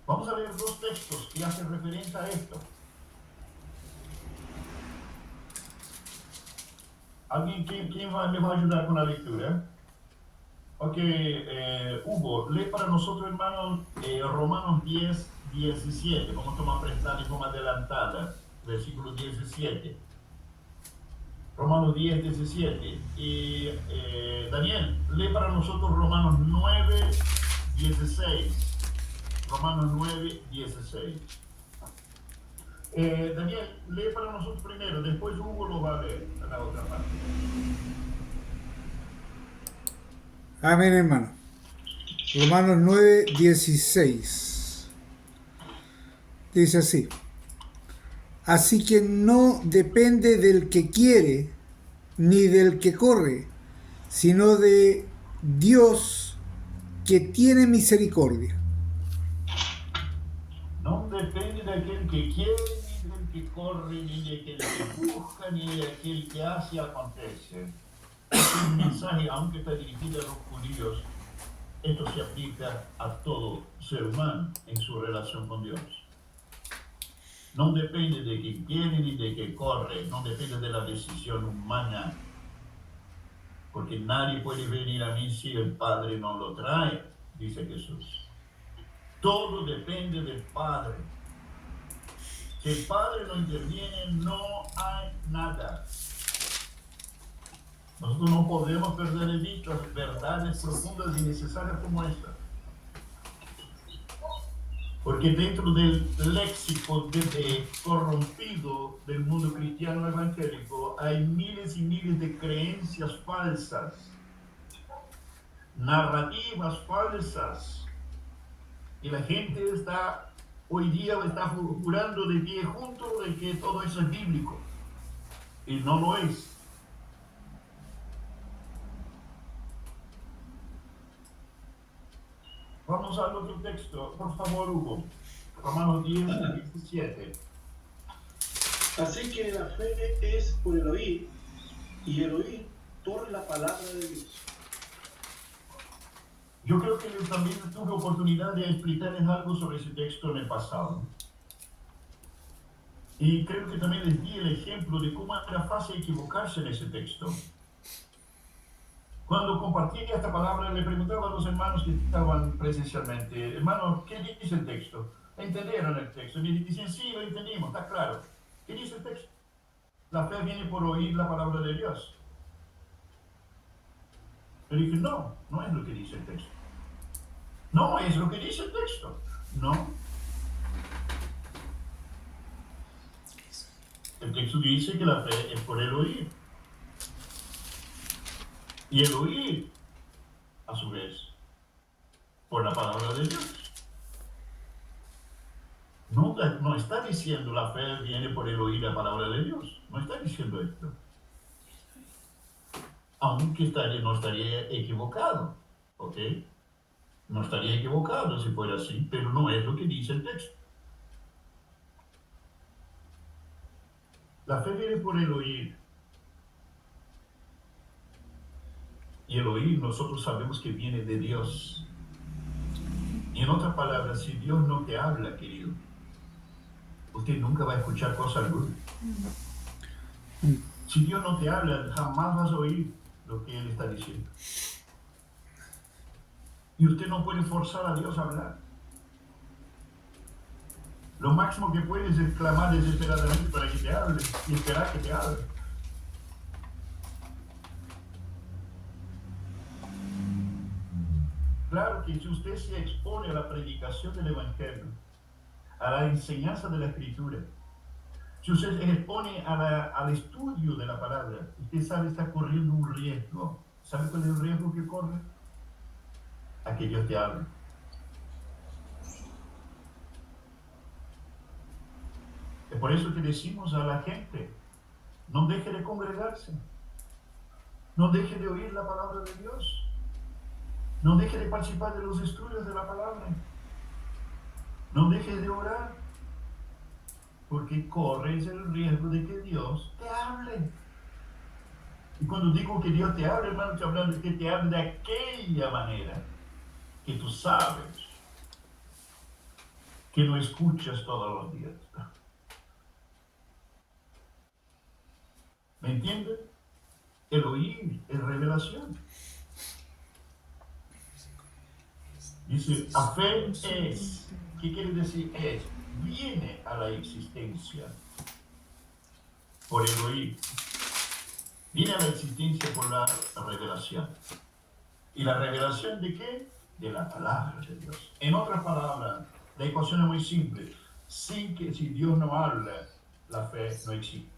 Speaker 3: Vamos a leer dos textos que hacen referencia a esto. ¿Alguien quién me va a ayudar con la lectura? Ok, Hugo, lee para nosotros, hermanos, Romanos 10, 17. Vamos a tomar prestada y como adelantada, versículo 17. Romanos 10, 17. Y Daniel, lee para nosotros Romanos 9, 16. Romanos 9, 16. Daniel, lee para nosotros primero, después Hugo lo va a leer a la otra parte.
Speaker 6: Amén, hermano. Romanos 9, 16. Dice así. Así que no depende del que quiere, ni del que corre, sino de Dios que tiene misericordia.
Speaker 3: No depende de aquel que quiere, ni del que corre, ni de aquel que busca, ni de aquel que hace y acontece. Es un mensaje, aunque está dirigido a los judíos, esto se aplica a todo ser humano en su relación con Dios. No depende de quien quiere ni de quien corre, no depende de la decisión humana, porque nadie puede venir a mí si el Padre no lo trae, dice Jesús. Todo depende del Padre. Si el Padre no interviene, no hay nada. Nosotros no podemos perder de vista verdades profundas y necesarias como esta. Porque dentro del léxico corrompido del mundo cristiano evangélico hay miles y miles de creencias falsas, narrativas falsas. Y la gente hoy día está jurando de pie junto de que todo eso es bíblico. Y no lo es. Vamos al otro texto, por favor, Hugo. Romanos 10, 17.
Speaker 8: Así que la fe es por el oír, y el oír por la palabra de Dios.
Speaker 3: Yo creo que también tuve oportunidad de explicarles algo sobre ese texto en el pasado. Y creo que también les di el ejemplo de cómo era fácil equivocarse en ese texto. Cuando compartí esta palabra, le preguntaba a los hermanos que estaban presencialmente, hermanos, ¿qué dice el texto? ¿Entendieron el texto? Y me dicen, sí, lo entendimos, está claro. ¿Qué dice el texto? La fe viene por oír la palabra de Dios. Le dije, no, no es lo que dice el texto. No es lo que dice el texto. No. El texto dice que la fe es por el oír. Y el oír, a su vez, por la palabra de Dios. No está diciendo la fe viene por el oír la palabra de Dios. No está diciendo esto. Aunque no estaría equivocado. ¿Ok? No estaría equivocado si fuera así, pero no es lo que dice el texto. La fe viene por el oír. Y el oír nosotros sabemos que viene de Dios. Y en otras palabras, si Dios no te habla, querido, usted nunca va a escuchar cosa alguna. Si Dios no te habla, jamás vas a oír lo que Él está diciendo. Y usted no puede forzar a Dios a hablar. Lo máximo que puedes es clamar desesperadamente para que te hable y esperar que te hable. Claro que si usted se expone a la predicación del Evangelio, a la enseñanza de la Escritura, si usted se expone al estudio de la palabra, usted sabe que está corriendo un riesgo. ¿Sabe cuál es el riesgo que corre? A que Dios te hable. Es por eso que decimos a la gente, no deje de congregarse, no deje de oír la palabra de Dios, no deje de participar de los estudios de la palabra, no deje de orar, porque corres el riesgo de que Dios te hable. Y cuando digo que Dios te hable, hermano, estoy hablando de que te hable de aquella manera que tú sabes que no escuchas todos los días. ¿Me entienden? El oír es revelación. Dice, a fe es. ¿Qué quiere decir es? Viene a la existencia por el oír. Viene a la existencia por la revelación. ¿Y la revelación de qué? De la palabra de Dios. En otras palabras, la ecuación es muy simple. Si Dios no habla, la fe no existe.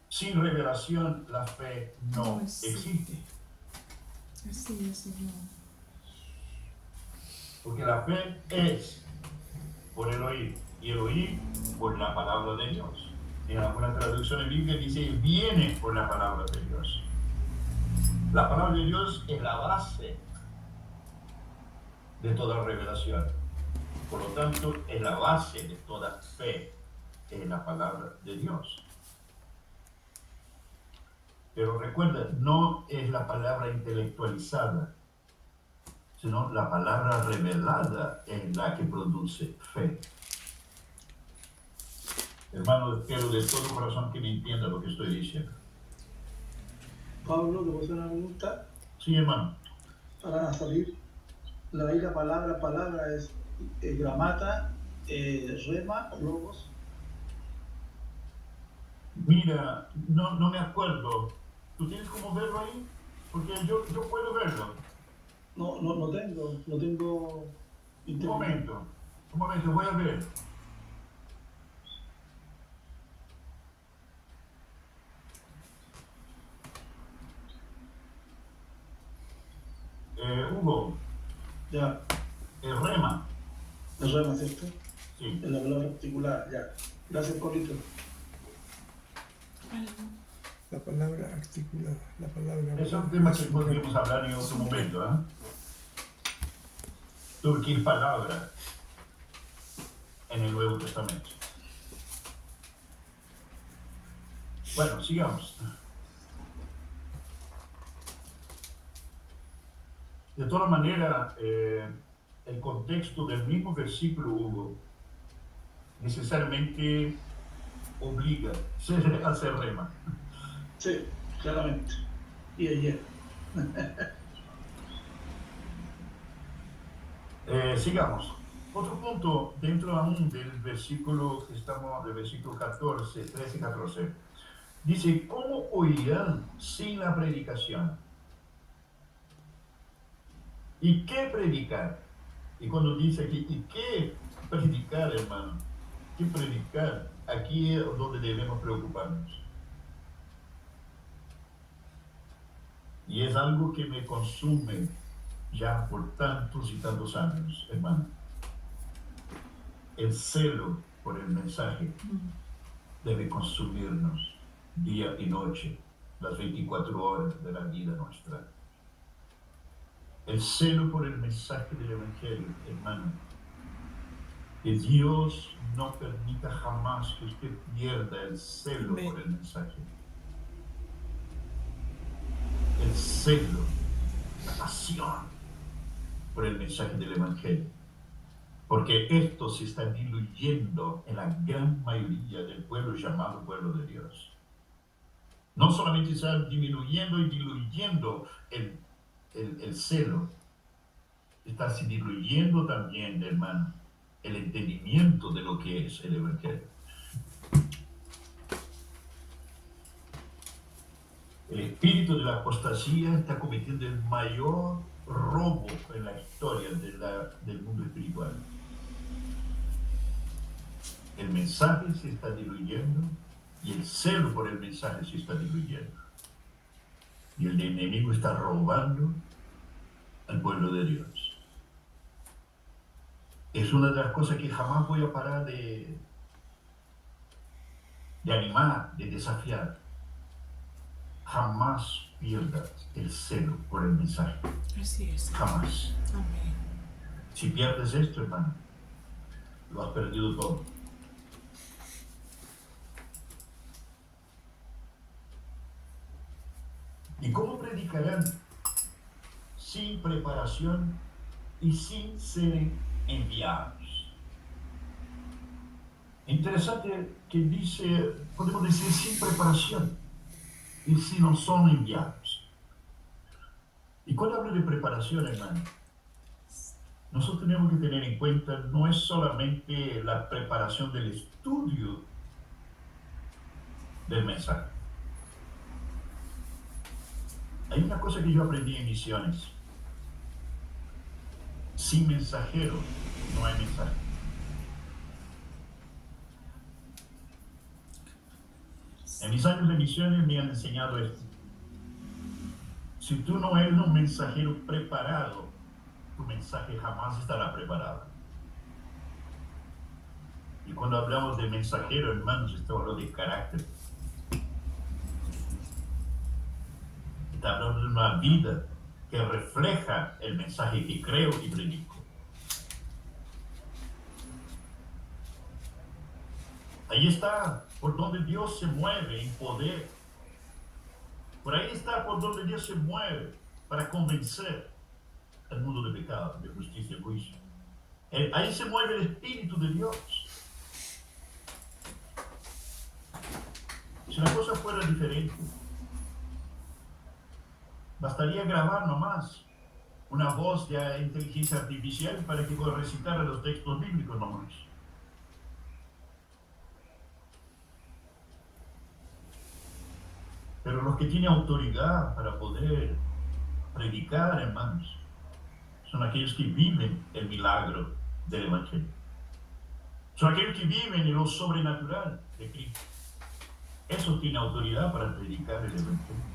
Speaker 3: Sin revelación, la fe no existe.
Speaker 1: Así es, Señor.
Speaker 3: Porque la fe es por el oír, y el oír por la palabra de Dios. En algunas traducciones bíblicas dice, viene por la palabra de Dios. La palabra de Dios es la base de toda revelación. Por lo tanto, es la base de toda fe en la palabra de Dios. Pero recuerda, no es la palabra intelectualizada, sino la palabra revelada es la que produce fe. Hermano, espero de todo corazón que me entienda lo que estoy diciendo.
Speaker 8: Pablo, ¿te puedo hacer una pregunta?
Speaker 3: Sí, hermano.
Speaker 8: Para salir, la palabra es gramata, rema o logos.
Speaker 3: Mira, no me acuerdo. ¿Tú tienes cómo verlo ahí? Porque yo puedo verlo.
Speaker 8: No tengo
Speaker 3: Un momento, voy a ver. Hugo,
Speaker 8: Ya,
Speaker 3: el rema.
Speaker 8: el rema, ¿cierto?
Speaker 3: Sí.
Speaker 8: Es la palabra articulada, ya. Gracias, Paulito.
Speaker 6: La palabra articulada, la palabra...
Speaker 3: Es un tema que podríamos hablar en otro momento, ¿eh? Sobre qué palabra en el Nuevo Testamento. Bueno, sigamos. De todas maneras, el contexto del mismo versículo, Hugo, necesariamente obliga a hacer rema.
Speaker 8: Sí, claramente. Y ayer.
Speaker 3: Sigamos. Otro punto, dentro aún del versículo que estamos, del versículo 14, 13 y 14, dice, ¿cómo oirán sin la predicación? ¿Y qué predicar? Y cuando dice aquí, ¿y qué predicar, hermano? ¿Qué predicar? Aquí es donde debemos preocuparnos. Y es algo que me consume ya por tantos y tantos años, hermano. El celo por el mensaje debe consumirnos día y noche, las 24 horas de la vida nuestra. El celo por el mensaje del Evangelio, hermano. Que Dios no permita jamás que usted pierda el celo por el mensaje. El celo, la pasión por el mensaje del Evangelio. Porque esto se está diluyendo en la gran mayoría del pueblo llamado pueblo de Dios. No solamente está disminuyendo y diluyendo el celo, está se diluyendo también, hermano, el entendimiento de lo que es el Evangelio. El espíritu de la apostasía está cometiendo el mayor robo en la historia del mundo espiritual. El mensaje se está diluyendo y el celo por el mensaje se está diluyendo. Y el enemigo está robando al pueblo de Dios. Es una de las cosas que jamás voy a parar de animar, de desafiar. Jamás pierdas el celo por el mensaje.
Speaker 1: Así es.
Speaker 3: Jamás.
Speaker 1: Amén.
Speaker 3: Si pierdes esto, hermano, lo has perdido todo. ¿Y cómo predicarán? Sin preparación y sin ser enviados. Interesante que dice, podemos decir sin preparación y si no son enviados. Y cuando hablo de preparación, hermano, nosotros tenemos que tener en cuenta, no es solamente la preparación del estudio del mensaje. Hay una cosa que yo aprendí en misiones. Sin mensajero no hay mensaje. En mis años de misiones me han enseñado esto. Si tú no eres un mensajero preparado, tu mensaje jamás estará preparado. Y cuando hablamos de mensajero, hermanos, estamos hablando de carácter. Está hablando de una vida que refleja el mensaje que creo y predico. Ahí está por donde Dios se mueve en poder. Por ahí está por donde Dios se mueve para convencer al mundo de pecado, de justicia y juicio. Ahí se mueve el Espíritu de Dios. Si la cosa fuera diferente, bastaría grabar nomás una voz de inteligencia artificial para que pueda recitar los textos bíblicos nomás. Pero los que tienen autoridad para poder predicar, hermanos, son aquellos que viven el milagro del Evangelio. Son aquellos que viven en lo sobrenatural de Cristo. Eso tiene autoridad para predicar el Evangelio.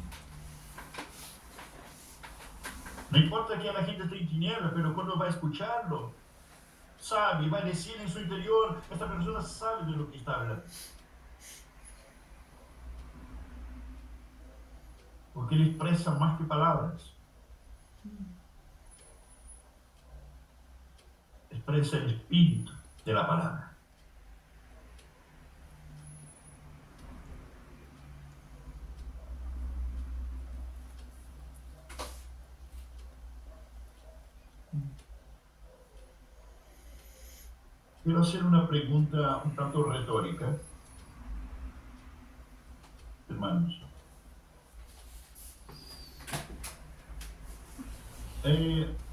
Speaker 3: No importa que la gente esté en tinieblas, pero cuando va a escucharlo, sabe, va a decir en su interior, esta persona sabe de lo que está hablando. Porque él expresa más que palabras. Expresa el espíritu de la palabra. Quiero hacer una pregunta un tanto retórica, hermanos.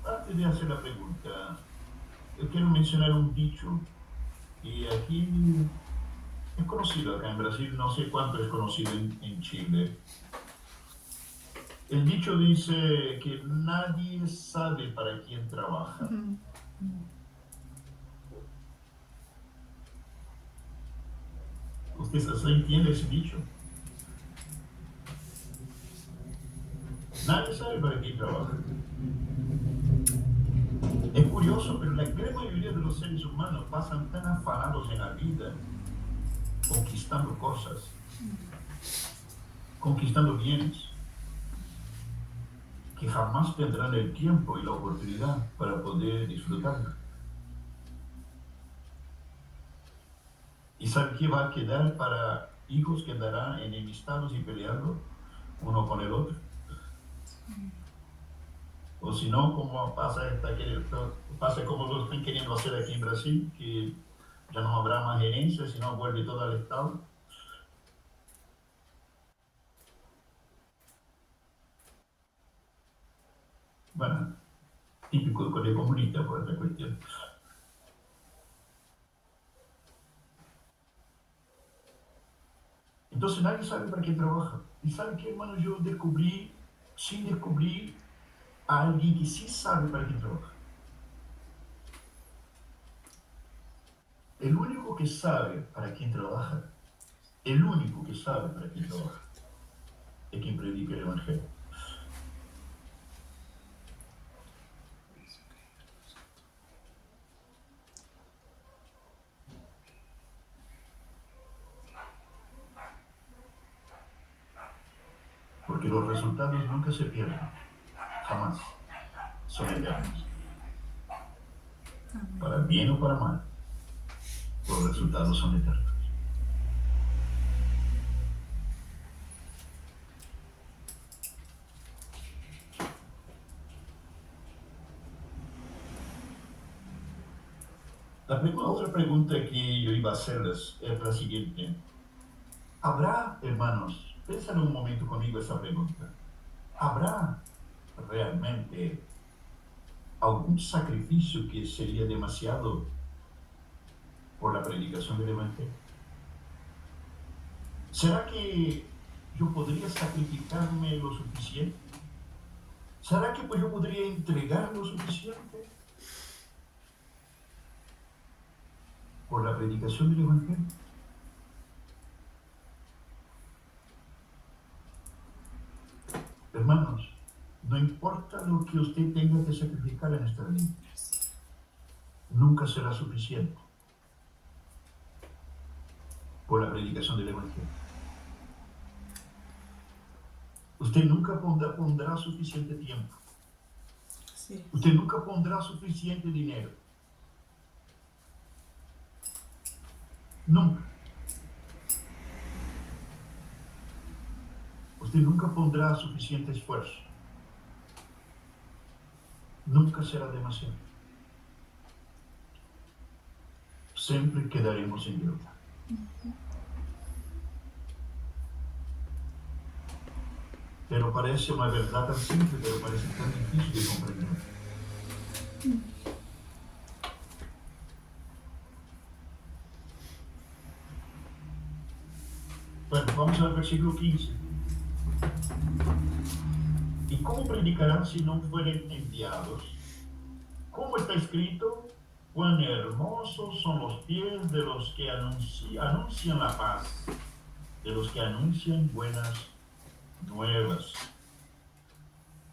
Speaker 3: Antes de hacer la pregunta, yo quiero mencionar un dicho y aquí es conocido acá en Brasil, no sé cuánto es conocido en Chile. El dicho dice que nadie sabe para quién trabaja. ¿Usted entiende ese dicho? Nadie sabe para quién trabaja. Es curioso, pero la gran mayoría de los seres humanos pasan tan afanados en la vida, conquistando cosas, conquistando bienes, que jamás tendrán el tiempo y la oportunidad para poder disfrutarlo. ¿Y sabe qué va a quedar para hijos que andarán enemistados y peleando uno con el otro? O si no, como pasa como lo están queriendo hacer aquí en Brasil, que ya no habrá más herencia, sino vuelve todo al Estado. Bueno, típico de comunista por esta cuestión. Entonces nadie sabe para quién trabaja. Y sabe qué, hermano, yo descubrí a alguien que sí sabe para quién trabaja. El único que sabe para quién trabaja, es quien predica el Evangelio. Porque los resultados nunca se pierden, jamás, son eternos. Para bien o para mal, los resultados son eternos. Otra pregunta que yo iba a hacerles es la siguiente. ¿Habrá, hermanos, piensen un momento conmigo esa pregunta, ¿habrá realmente algún sacrificio que sería demasiado por la predicación del Evangelio? ¿Será que yo podría sacrificarme lo suficiente? ¿Será que yo podría entregar lo suficiente por la predicación del Evangelio? Hermanos, no importa lo que usted tenga que sacrificar en esta vida, nunca será suficiente por la predicación del Evangelio. Usted nunca pondrá suficiente tiempo.
Speaker 1: Sí.
Speaker 3: Usted nunca pondrá suficiente dinero. Nunca. Usted nunca pondrá suficiente esfuerzo. Nunca será demasiado. Siempre quedaremos en deuda. Pero parece una verdad tan simple, pero parece tan difícil de comprender. Bueno, vamos al versículo 15. ¿Y cómo predicarán si no fueren enviados? ¿Cómo está escrito? Cuán hermosos son los pies de los que anuncian la paz, de los que anuncian buenas nuevas.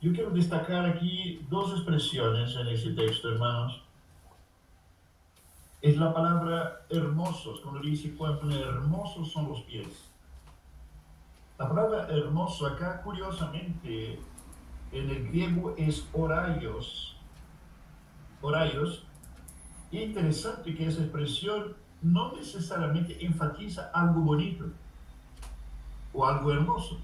Speaker 3: Yo quiero destacar aquí dos expresiones en ese texto, hermanos. Es la palabra hermosos, cuando dice cuán hermosos son los pies. La palabra hermoso acá, curiosamente, en el griego es oraios. Oraios. Interesante que esa expresión no necesariamente enfatiza algo bonito o algo hermoso.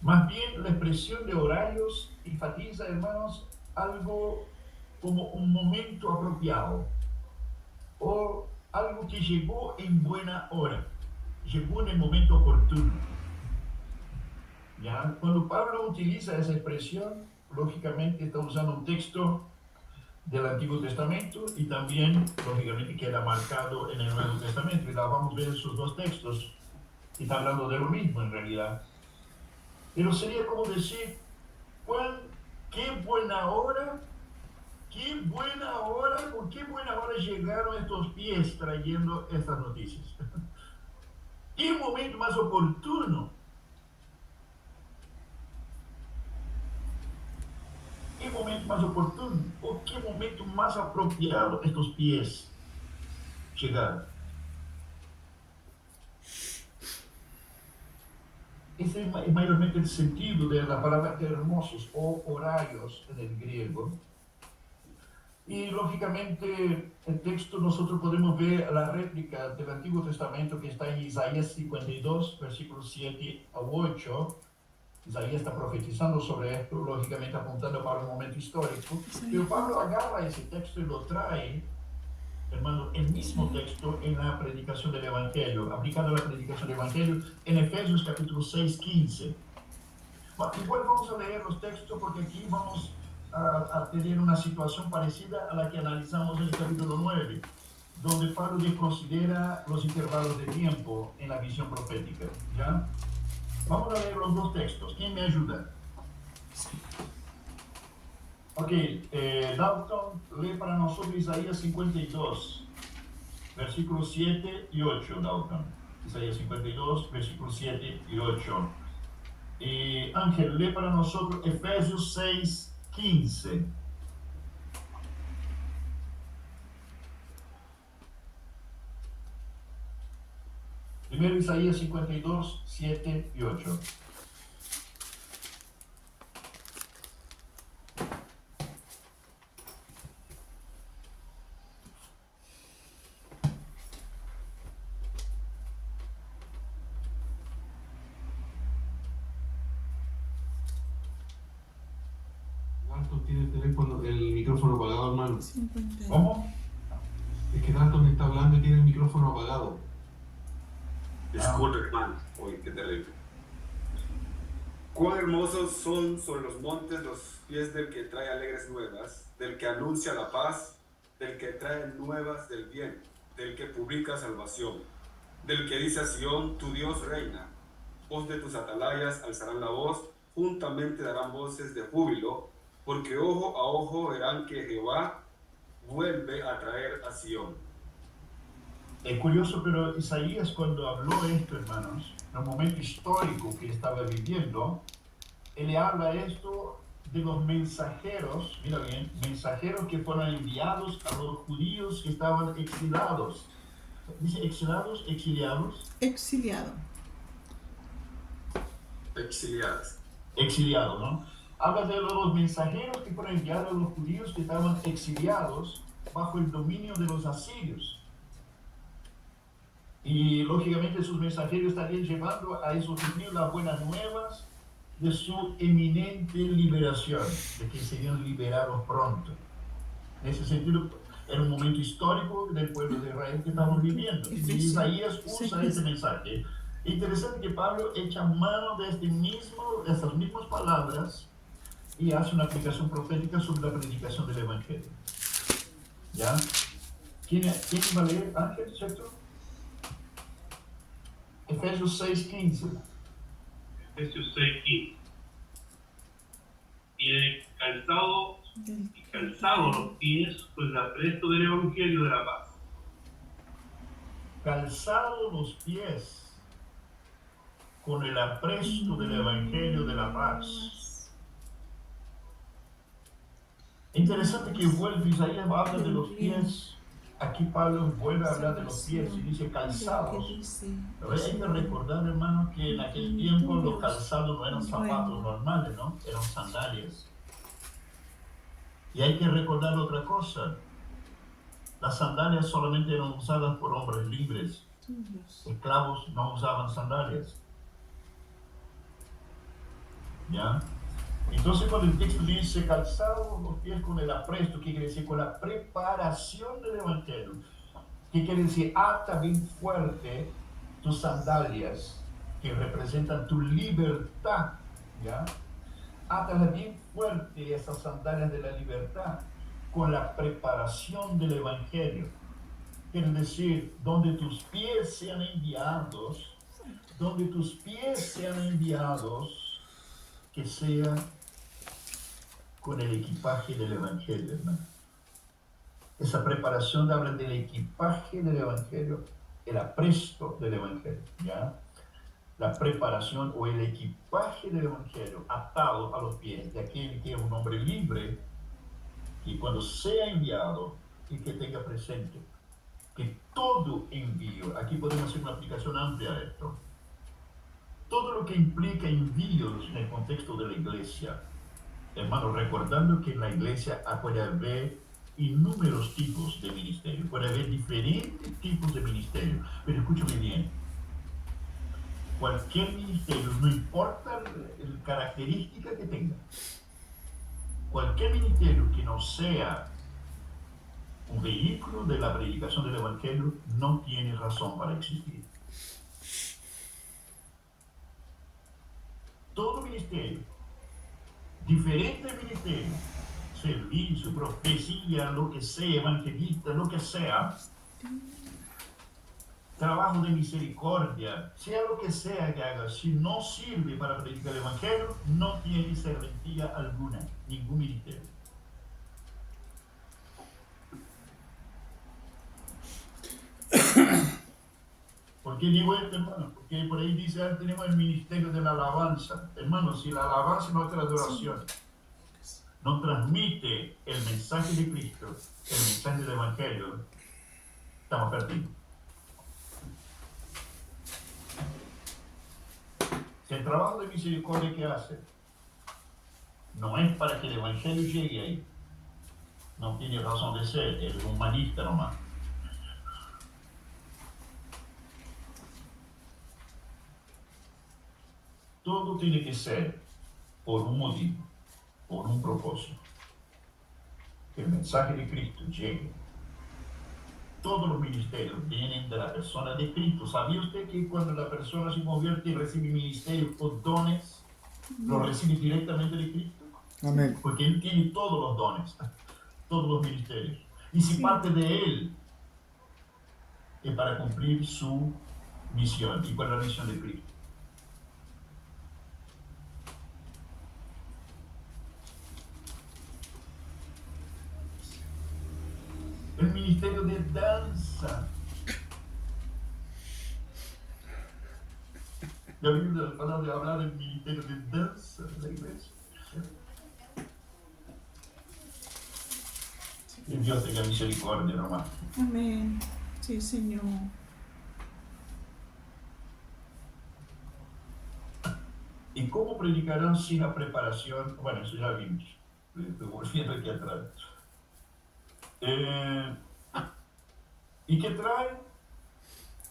Speaker 3: Más bien, la expresión de horarios enfatiza, hermanos, algo como un momento apropiado o algo que llegó en buena hora, llegó en el momento oportuno. ¿Ya? Cuando Pablo utiliza esa expresión, lógicamente está usando un texto del Antiguo Testamento y también, lógicamente, queda marcado en el Nuevo Testamento. Y la vamos a ver esos dos textos y está hablando de lo mismo en realidad. Pero sería como decir, qué buena hora, con qué buena hora llegaron estos pies trayendo estas noticias. ¿Qué momento más oportuno? ¿Qué momento más oportuno? ¿O qué momento más apropiado estos pies llegaron? Ese es mayormente el sentido de la palabra hermosos o horarios en el griego. Y lógicamente el texto nosotros podemos ver la réplica del Antiguo Testamento que está en Isaías 52, versículos 7 a 8. Isaías está profetizando sobre esto, lógicamente apuntando para un momento histórico. Pero Pablo agarra ese texto y lo trae, hermano, el mismo texto en la predicación del Evangelio, aplicando la predicación del Evangelio en Efesios capítulo 6, 15. Igual vamos a leer los textos porque aquí vamos a tener una situación parecida a la que analizamos en el capítulo 9, donde Pablo considera los intervalos de tiempo en la visión profética. ¿Ya? Vamos a leer los dos textos. ¿Quién me ayuda? Ok, Dalton lee para nosotros Isaías 52, versículos 7 y 8, Dalton. Isaías 52, versículos 7 y 8. Ángel, lee para nosotros Efesios 6, 15. Primero Isaías 52, 7 y 8.
Speaker 9: Dalton tiene el teléfono, el micrófono apagado, hermano.
Speaker 1: 50.
Speaker 3: ¿Cómo?
Speaker 9: Es que Dalton está hablando y tiene el micrófono apagado.
Speaker 5: Disculpe, hermano. Uy, qué terrible. Cuán hermosos son sobre los montes los pies del que trae alegres nuevas, del que anuncia la paz, del que trae nuevas del bien, del que publica salvación, del que dice a Sión, tu Dios reina. Voz de tus atalayas alzarán la voz, juntamente darán voces de júbilo, porque ojo a ojo verán que Jehová vuelve a traer a Sión.
Speaker 3: Es curioso, pero Isaías cuando habló esto, hermanos, en un momento histórico que estaba viviendo, él le habla esto de los mensajeros, mira bien, mensajeros que fueron enviados a los judíos que estaban exilados. ¿Dice exilados? ¿Exiliados?
Speaker 1: Exiliado.
Speaker 5: Exiliadas.
Speaker 3: Exiliados, ¿no? Habla de los mensajeros que fueron enviados a los judíos que estaban exiliados bajo el dominio de los asirios. Y lógicamente sus mensajeros estarían llevando a esos judíos las buenas nuevas de su eminente liberación, de que serían liberados pronto. En ese sentido, era un momento histórico del pueblo de Israel que estamos viviendo. Y Isaías usa ese mensaje. Interesante que Pablo echa mano de estas mismas palabras y hace una aplicación profética sobre la predicación del Evangelio. ¿Ya? ¿Quién va a leer? Ángel, ¿cierto? Efesios 6:15.
Speaker 4: Efesios 6:15. Y calzado los pies con el apresto del Evangelio de la paz.
Speaker 3: Calzado los pies con el apresto del Evangelio de la paz. Interesante que vuelve, Isaías habla de los pies. Aquí Pablo vuelve a hablar de los pies y dice calzados. Pero hay que recordar, hermano, que en aquel tiempo los calzados no eran zapatos normales, ¿no? Eran sandalias. Y hay que recordar otra cosa. Las sandalias solamente eran usadas por hombres libres. Esclavos no usaban sandalias. ¿Ya? Entonces cuando el texto dice calzado los pies con el apresto, ¿qué quiere decir? Con la preparación del Evangelio. ¿Qué quiere decir? Ata bien fuerte tus sandalias que representan tu libertad. ¿Ya? Ata bien fuerte esas sandalias de la libertad con la preparación del Evangelio. Quiere decir, donde tus pies sean enviados, que sea con el equipaje del Evangelio, hermano. Esa preparación habla del equipaje del Evangelio, el apresto del Evangelio, ¿ya? La preparación o el equipaje del Evangelio atado a los pies de aquel que es un hombre libre y cuando sea enviado y que tenga presente que todo envío, aquí podemos hacer una aplicación amplia a esto, todo lo que implica envíos en el contexto de la iglesia, hermano, recordando que en la iglesia puede haber innúmeros tipos de ministerio, puede haber diferentes tipos de ministerio, pero escúchame bien, cualquier ministerio, no importa la característica que tenga, cualquier ministerio que no sea un vehículo de la predicación del Evangelio no tiene razón para existir. todo ministerio, diferentes ministerios, servicio, profecía, lo que sea, evangelista, lo que sea, trabajo de misericordia, sea lo que sea que haga, si no sirve para predicar el evangelio, no tiene serventía alguna, ningún ministerio. ¿Por qué digo esto, hermano? Porque por ahí dice, tenemos el ministerio de la alabanza. Hermano, si la alabanza no es la adoración, no transmite el mensaje de Cristo, el mensaje del evangelio, estamos perdidos. Si el trabajo de misericordia que hace no es para que el evangelio llegue ahí, no tiene razón de ser, es humanista nomás. Todo tiene que ser por un motivo, por un propósito. Que el mensaje de Cristo llegue. Todos los ministerios vienen de la persona de Cristo. ¿Sabía usted que cuando la persona se convierte y recibe ministerios o dones, lo recibe directamente de Cristo?
Speaker 6: Amén.
Speaker 3: Porque Él tiene todos los dones, todos los ministerios. Y si parte de Él es para cumplir su misión. ¿Y cuál es la misión de Cristo? El ministerio de danza. La Biblia habla de hablar del ministerio de danza de la iglesia. Que Dios tenga misericordia, hermano.
Speaker 1: Amén. Sí, Señor.
Speaker 3: ¿Y cómo predicarán sin la preparación? Bueno, eso ya vimos. Estoy volviendo aquí atrás. ¿Y qué traen?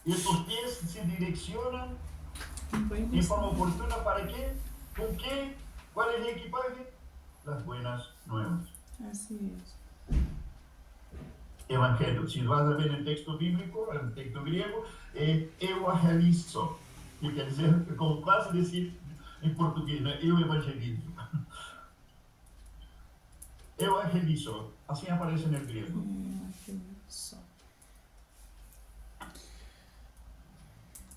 Speaker 3: Estos pies se direccionan de forma oportuna. ¿Para qué? ¿Con qué? ¿Cuál es el equipaje? Las buenas nuevas.
Speaker 1: Así es.
Speaker 3: Evangelio. Si vas a ver el texto bíblico, el texto griego, evangelizo. Que quiere decir, como vas a decir en portugués, ¿no? Eu evangelizo. Evangelizo. Así aparece en el griego.
Speaker 1: Evangelizo.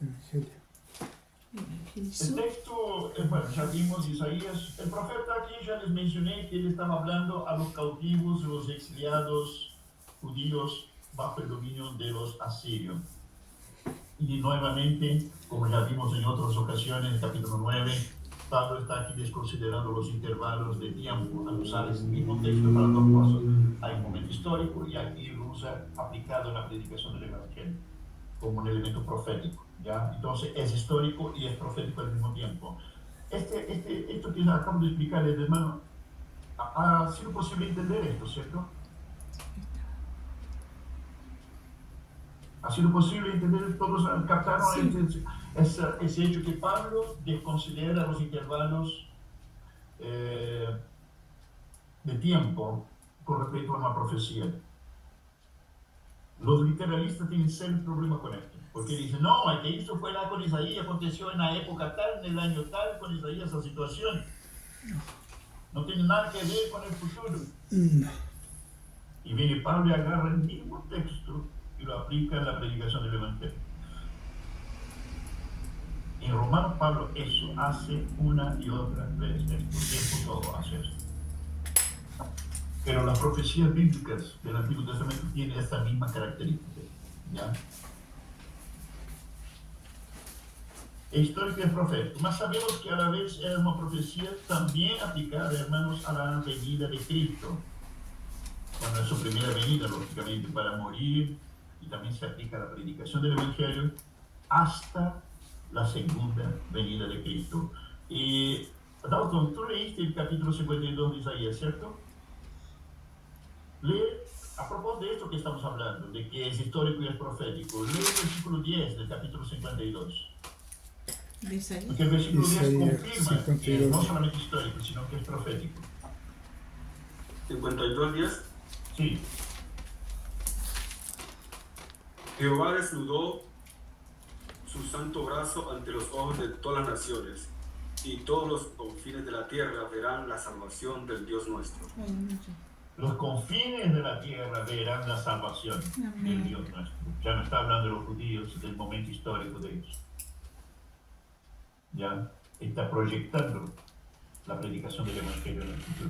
Speaker 6: Evangelio.
Speaker 3: El
Speaker 1: Evangelizo.
Speaker 3: texto, bueno, ya vimos Isaías. El profeta aquí ya les mencioné que él estaba hablando a los cautivos, los exiliados judíos bajo el dominio de los asirios. Y nuevamente, como ya vimos en otras ocasiones, capítulo 9, Pablo está aquí desconsiderando los intervalos de tiempo al usar el mismo texto para dos cosas. Hay un momento histórico y aquí lo usa aplicado en la predicación del Evangelio como un elemento profético, ¿ya? Entonces es histórico y es profético al mismo tiempo. Esto que acabo de explicarles, hermano, ha sido posible entender esto, ¿cierto? Ha sido posible entender, todos captaron
Speaker 1: Sí.
Speaker 3: ese hecho que Pablo desconsidera los intervalos de tiempo con respecto a una profecía. Los literalistas tienen serio problema con esto, porque dicen, no, es que esto fue la con Isaías, aconteció en la época tal, en el año tal, con Isaías esa situación. No tiene nada que ver con el futuro. Y viene Pablo y agarra el mismo texto y lo aplica en la predicación del Evangelio. En Romanos Pablo eso hace una y otra vez, por tiempo todo hace eso. Pero las profecías bíblicas del Antiguo Testamento tienen esta misma característica, ¿ya? Es histórico y es profético, mas sabemos que a la vez es una profecía también aplicada, hermanos, a la venida de Cristo. Cuando es su primera venida, lógicamente, para morir, y también se aplica a la predicación del Evangelio, hasta la segunda venida de Cristo. Dalton, tú leíste el capítulo 52 de Isaías, ¿cierto? Lee, a propósito de esto que estamos hablando, de que es histórico y es profético, lee el versículo 10 del capítulo 52.
Speaker 1: De Isaías.
Speaker 3: Porque el versículo 10
Speaker 6: Isaías
Speaker 3: confirma que
Speaker 6: 52.
Speaker 3: es no solamente histórico, sino que es profético.
Speaker 5: 52:10.
Speaker 3: Sí,
Speaker 5: Jehová desnudó su santo brazo ante los ojos de todas las naciones y todos los confines de la tierra verán la salvación del Dios nuestro.
Speaker 1: Aleluya.
Speaker 3: Los confines de la tierra verán la salvación del
Speaker 1: Amén.
Speaker 3: Dios nuestro. Ya no está hablando de los judíos, del momento histórico de ellos. Ya está proyectando la predicación del Evangelio en el futuro.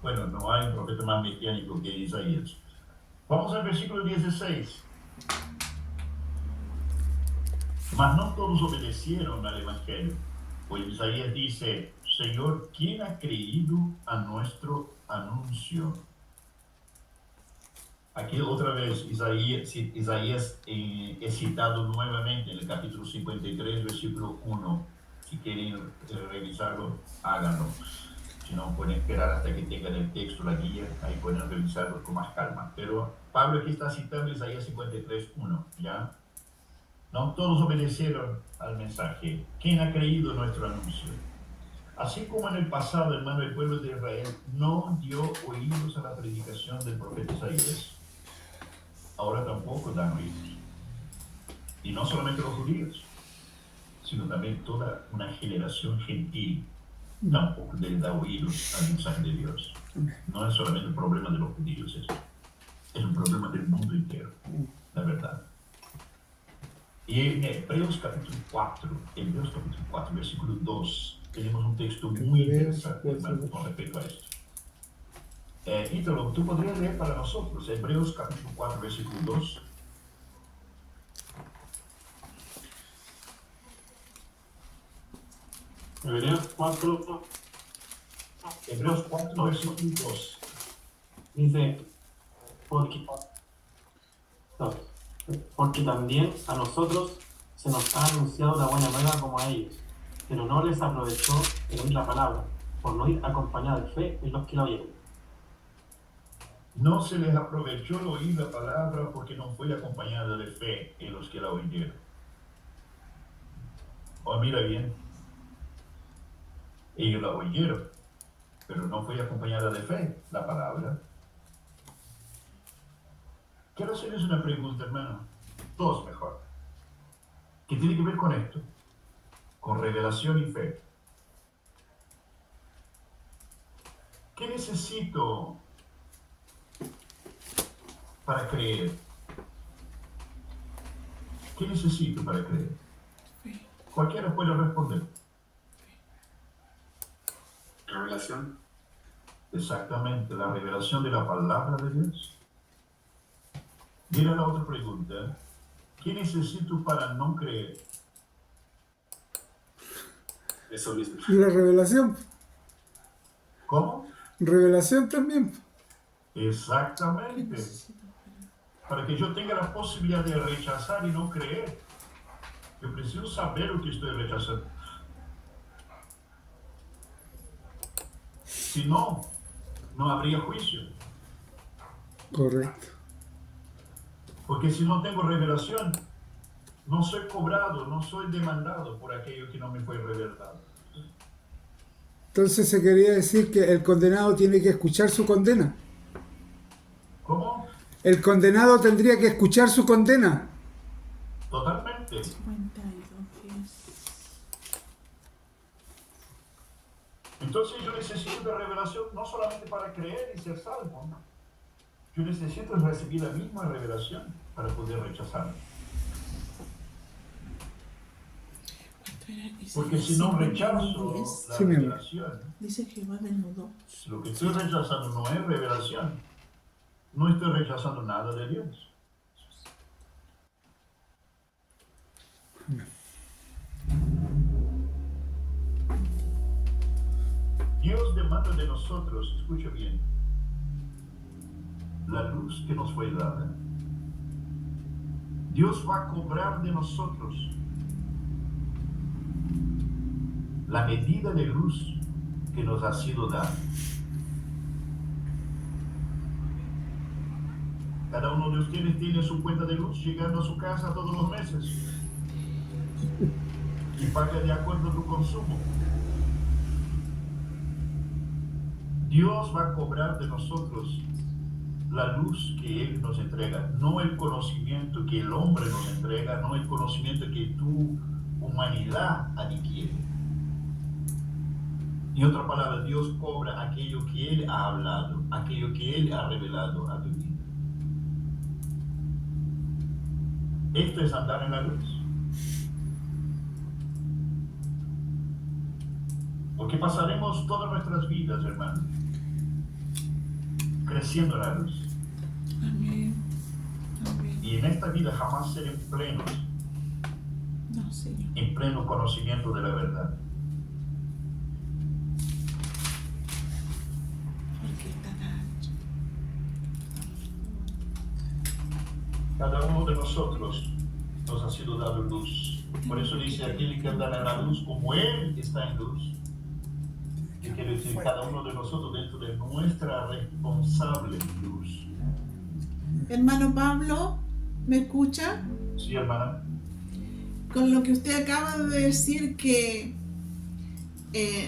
Speaker 3: Bueno, no hay un profeta más mesiánico que Isaías. Vamos al versículo 16. Mas no todos obedecieron al Evangelio. Pues Isaías dice, Señor, ¿quién ha creído a nuestro anuncio? Aquí otra vez Isaías es citado nuevamente en el capítulo 53, versículo 1. Si quieren revisarlo, háganlo. Si no, pueden esperar hasta que tengan el texto, la guía, ahí pueden revisarlo con más calma. Pero Pablo aquí está citando Isaías 53, 1, ¿ya? No todos obedecieron al mensaje. ¿Quién ha creído nuestro anuncio? Así como en el pasado, hermano, el pueblo de Israel no dio oídos a la predicación del profeta Isaías, ahora tampoco dan oídos. Y no solamente los judíos, sino también toda una generación gentil tampoco le da oídos al mensaje de Dios. No es solamente un problema de los judíos eso. Es un problema del mundo entero, la verdad. Y en Hebreos capítulo 4, versículo 2, tenemos un texto muy interesante, hermano, con respecto a esto. Ítalo, tú podrías leer para nosotros Hebreos capítulo 4, versículo 2.
Speaker 7: Hebreos 4,
Speaker 3: Hebreos 4, versículo 2.
Speaker 7: dice, porque también a nosotros se nos ha anunciado la buena nueva como a ellos, pero no les aprovechó el oír la palabra, por no ir acompañada de fe en los que la oyeron.
Speaker 3: No se les aprovechó el oír la palabra porque no fue acompañada de fe en los que la oyeron. Oh, mira bien. Ellos la oyeron, pero no fue acompañada de fe la palabra. Quiero hacerles una pregunta, hermano. Dos mejor. ¿Qué tiene que ver con esto? Con revelación y fe. ¿Qué necesito para creer? ¿Qué necesito para creer? Cualquiera puede responder.
Speaker 5: Revelación.
Speaker 3: Exactamente, la revelación de la palabra de Dios. Mira la otra pregunta. ¿Qué necesito para no creer?
Speaker 5: Eso mismo.
Speaker 6: Y la revelación.
Speaker 3: ¿Cómo?
Speaker 6: Revelación también.
Speaker 3: Exactamente. Para que yo tenga la posibilidad de rechazar y no creer, yo preciso saber lo que estoy rechazando. Si no, no habría juicio.
Speaker 6: Correcto.
Speaker 3: Porque si no tengo revelación, no soy cobrado, no soy demandado por aquello que no me fue revelado.
Speaker 6: Entonces se quería decir que el condenado tiene que escuchar su condena.
Speaker 3: ¿Cómo?
Speaker 6: El condenado tendría que escuchar su condena.
Speaker 3: Totalmente.
Speaker 1: 52.
Speaker 3: Entonces yo necesito de revelación no solamente para creer y ser salvo, ¿no? Yo necesito recibir la misma revelación para poder rechazarla. Porque si no rechazo la
Speaker 6: Sí,
Speaker 3: revelación,
Speaker 1: Dice Jehová desnudó.
Speaker 3: lo que estoy rechazando no es revelación. No estoy rechazando nada de Dios. Dios demanda de nosotros, escucha bien, la luz que nos fue dada. Dios va a cobrar de nosotros la medida de luz que nos ha sido dada. Cada uno de ustedes tiene su cuenta de luz llegando a su casa todos los meses y paga de acuerdo a tu consumo. Dios va a cobrar de nosotros la luz que Él nos entrega, no el conocimiento que el hombre nos entrega, no el conocimiento que tú humanidad adquiere. En otra palabra, Dios cobra aquello que Él ha hablado, aquello que Él ha revelado a tu vida. Esto es andar en la luz. Porque pasaremos todas nuestras vidas, hermano, creciendo en la luz.
Speaker 1: Amén. Amén.
Speaker 3: Y en esta vida jamás seremos plenos,
Speaker 1: No, Señor.
Speaker 3: en pleno conocimiento de la verdad.
Speaker 1: Porque es tan ancho.
Speaker 3: Cada uno de nosotros nos ha sido dado luz. Por eso dice aquel que anda en la luz como Él está en luz. Que quiere decir cada uno de nosotros dentro de nuestra responsable luz.
Speaker 1: Hermano Pablo, ¿me escucha?
Speaker 3: Sí, hermana.
Speaker 1: Con lo que usted acaba de decir que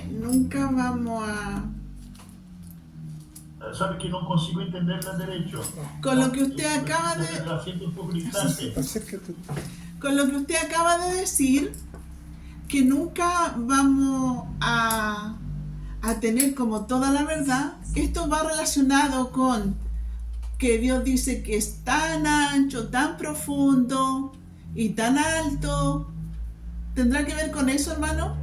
Speaker 1: nunca vamos a...
Speaker 3: ¿Sabe que no consigo entenderla derecho?
Speaker 1: Con lo que usted acaba de...
Speaker 3: La siento un poco distante.
Speaker 6: Acércate.
Speaker 1: Con lo que usted acaba de decir, que nunca vamos a tener como toda la verdad, esto va relacionado con que Dios dice que es tan ancho, tan profundo y tan alto. ¿Tendrá que ver con eso, hermano?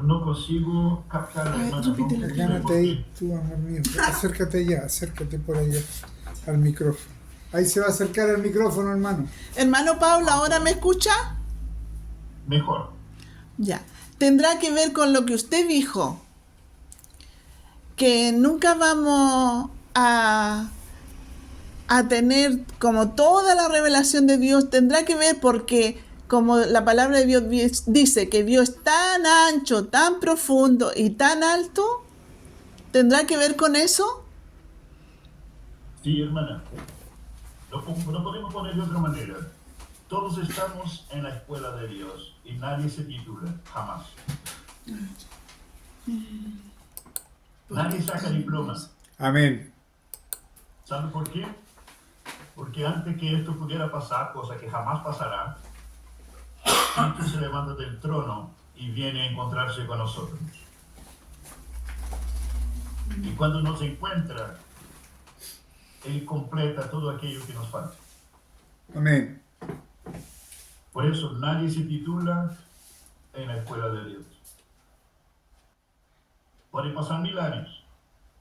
Speaker 3: No consigo captar,
Speaker 1: A ver,
Speaker 3: hermana.
Speaker 1: repítelo.
Speaker 6: Gánate ahí, tú, amor mío. Acércate ya, acércate por allá al micrófono. Ahí se va a acercar al micrófono, hermano.
Speaker 1: Hermano Pablo, ¿ahora me escucha?
Speaker 3: Mejor.
Speaker 1: Ya. Tendrá que ver con lo que usted dijo, que nunca vamos a tener como toda la revelación de Dios. Tendrá que ver porque como la palabra de Dios dice que Dios es tan ancho, tan profundo y tan alto, ¿tendrá que ver con eso?
Speaker 3: Sí, hermana. No podemos poner de otra manera. Todos estamos en la escuela de Dios y nadie se titula, jamás. Nadie saca diplomas.
Speaker 6: Amén.
Speaker 3: ¿Sabe por qué? Porque antes que esto pudiera pasar, cosa que jamás pasará, Cristo se levanta del trono y viene a encontrarse con nosotros. Y cuando nos encuentra, Él completa todo aquello que nos falta.
Speaker 6: Amén.
Speaker 3: Por eso nadie se titula en la escuela de Dios. Pueden pasar 1000 años,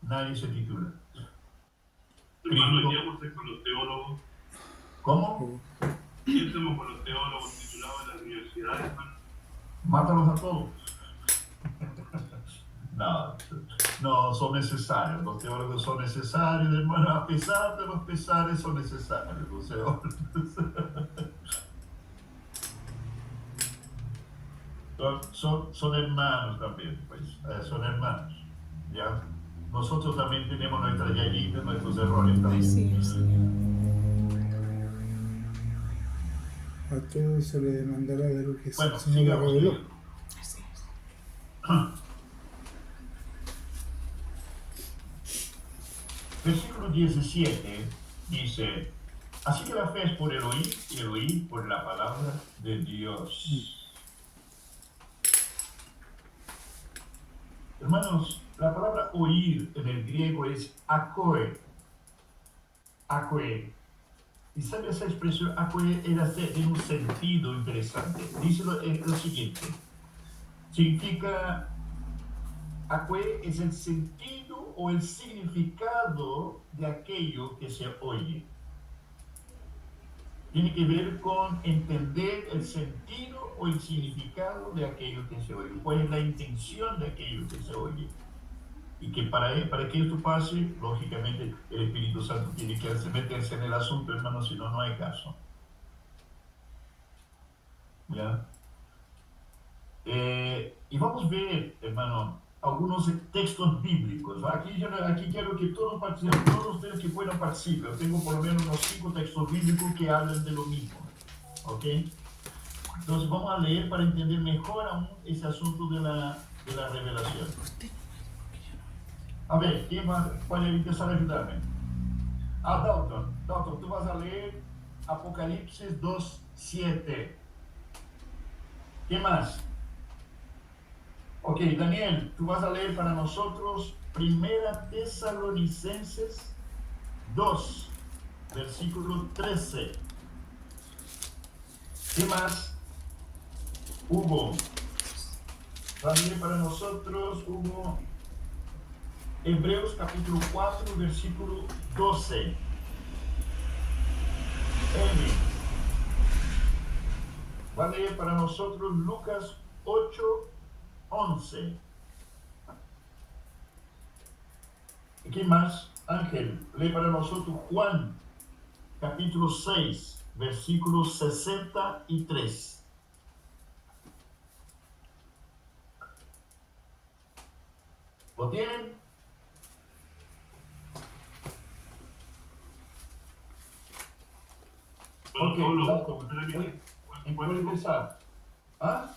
Speaker 3: nadie se titula.
Speaker 4: Hermano, ¿qué hacemos con los teólogos?
Speaker 3: ¿Cómo?
Speaker 4: ¿Qué hacemos con los teólogos titulados en las universidades, hermano?
Speaker 3: Mátalos a todos. No, son necesarios. Los teólogos son necesarios, hermano. A pesar de los pesares, son necesarios los teólogos. Son hermanos también, pues. Son hermanos. ¿Ya? Nosotros también tenemos nuestras yayitas, nuestros errores también.
Speaker 1: Así es, Señor.
Speaker 6: A todos se le demandará de lo que
Speaker 3: Bueno,
Speaker 6: el Señor le
Speaker 3: sigamos.
Speaker 6: reveló.
Speaker 1: Así es.
Speaker 3: Versículo 17 dice: así que la fe es por el oír y el oír por la palabra de Dios. Hermanos, la palabra oír en el griego es akoe. Akoe. Y sabe esa expresión, akoe tiene un sentido interesante. Dice lo siguiente. Significa, akoe es el sentido o el significado de aquello que se oye. Tiene que ver con entender el sentido o el significado de aquello que se oye. ¿Cuál es la intención de aquello que se oye? Y que para que esto pase, lógicamente, el Espíritu Santo tiene que meterse en el asunto, hermano, si no, no hay caso. ¿Ya? Y vamos a ver, hermano, algunos textos bíblicos. Aquí quiero que todos participen, todos ustedes que puedan participar. Yo tengo por lo menos unos 5 textos bíblicos que hablan de lo mismo. ¿Ok? Entonces vamos a leer para entender mejor aún ese asunto de la revelación. A ver, ¿quién va a empezar a ayudarme? Dalton, tú vas a leer Apocalipsis 2:7. ¿Qué más? Ok, Daniel, tú vas a leer para nosotros Primera Tesalonicenses 2, versículo 13. ¿Qué más? Hugo, va a leer para nosotros, Hugo, Hebreos capítulo 4, versículo 12. Emi, va a leer para nosotros Lucas 8, 11. ¿Y qué más? Ángel, lee para nosotros Juan capítulo 6, versículo 63. ¿Lo tienen? Ok, exacto. ¿En cuál empezar? ¿Ah?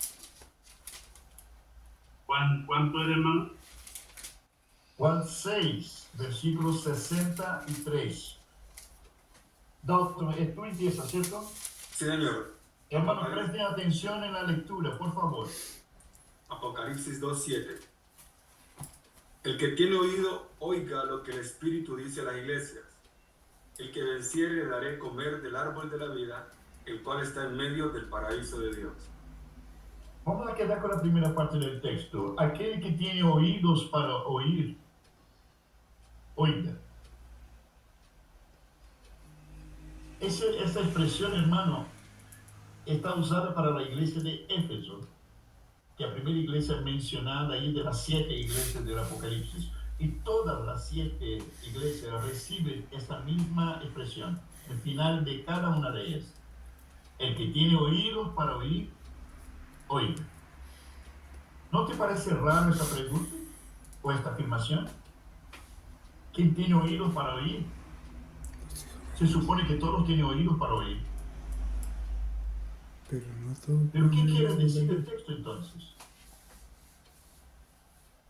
Speaker 4: ¿Cuánto era, hermano?
Speaker 3: Juan 6, versículo 63. Doctor, tú empiezas, ¿cierto?
Speaker 5: Sí, señor.
Speaker 3: Hermano, presten atención en la lectura, por favor.
Speaker 5: Apocalipsis 2:7. El que tiene oído, oiga lo que el Espíritu dice a las iglesias. El que venciere le daré comer del árbol de la vida, el cual está en medio del paraíso de Dios.
Speaker 3: Vamos a quedar con la primera parte del texto. Aquel que tiene oídos para oír, oiga. Esa expresión, hermano, está usada para la iglesia de Éfeso, que la primera iglesia mencionada ahí de las 7 iglesias del Apocalipsis. Y todas las 7 iglesias reciben esta misma expresión, al final de cada una de ellas. El que tiene oídos para oír, oiga. ¿No te parece raro esa pregunta o esta afirmación? ¿Quién tiene oídos para oír? Se supone que todos tienen oídos para oír.
Speaker 6: Pero no todo.
Speaker 3: ¿Pero qué quiere decir el texto entonces?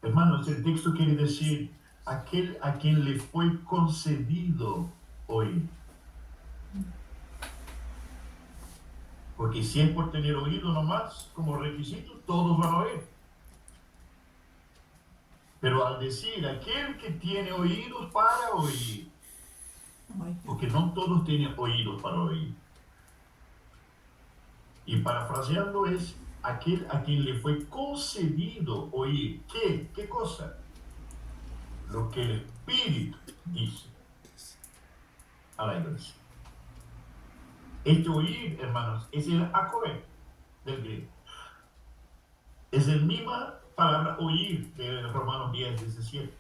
Speaker 3: Hermanos, el texto quiere decir aquel a quien le fue concedido oír. Porque si es por tener oído nomás, como requisito, todos van a oír. Pero al decir aquel que tiene oídos para oír, porque no todos tienen oídos para oír. Y parafraseando es aquel a quien le fue concedido oír. ¿Qué? ¿Qué cosa? Lo que el Espíritu dice a la iglesia. Este oír, hermanos, es el acobe del griego. Es la misma palabra oír de Romanos 10, 17.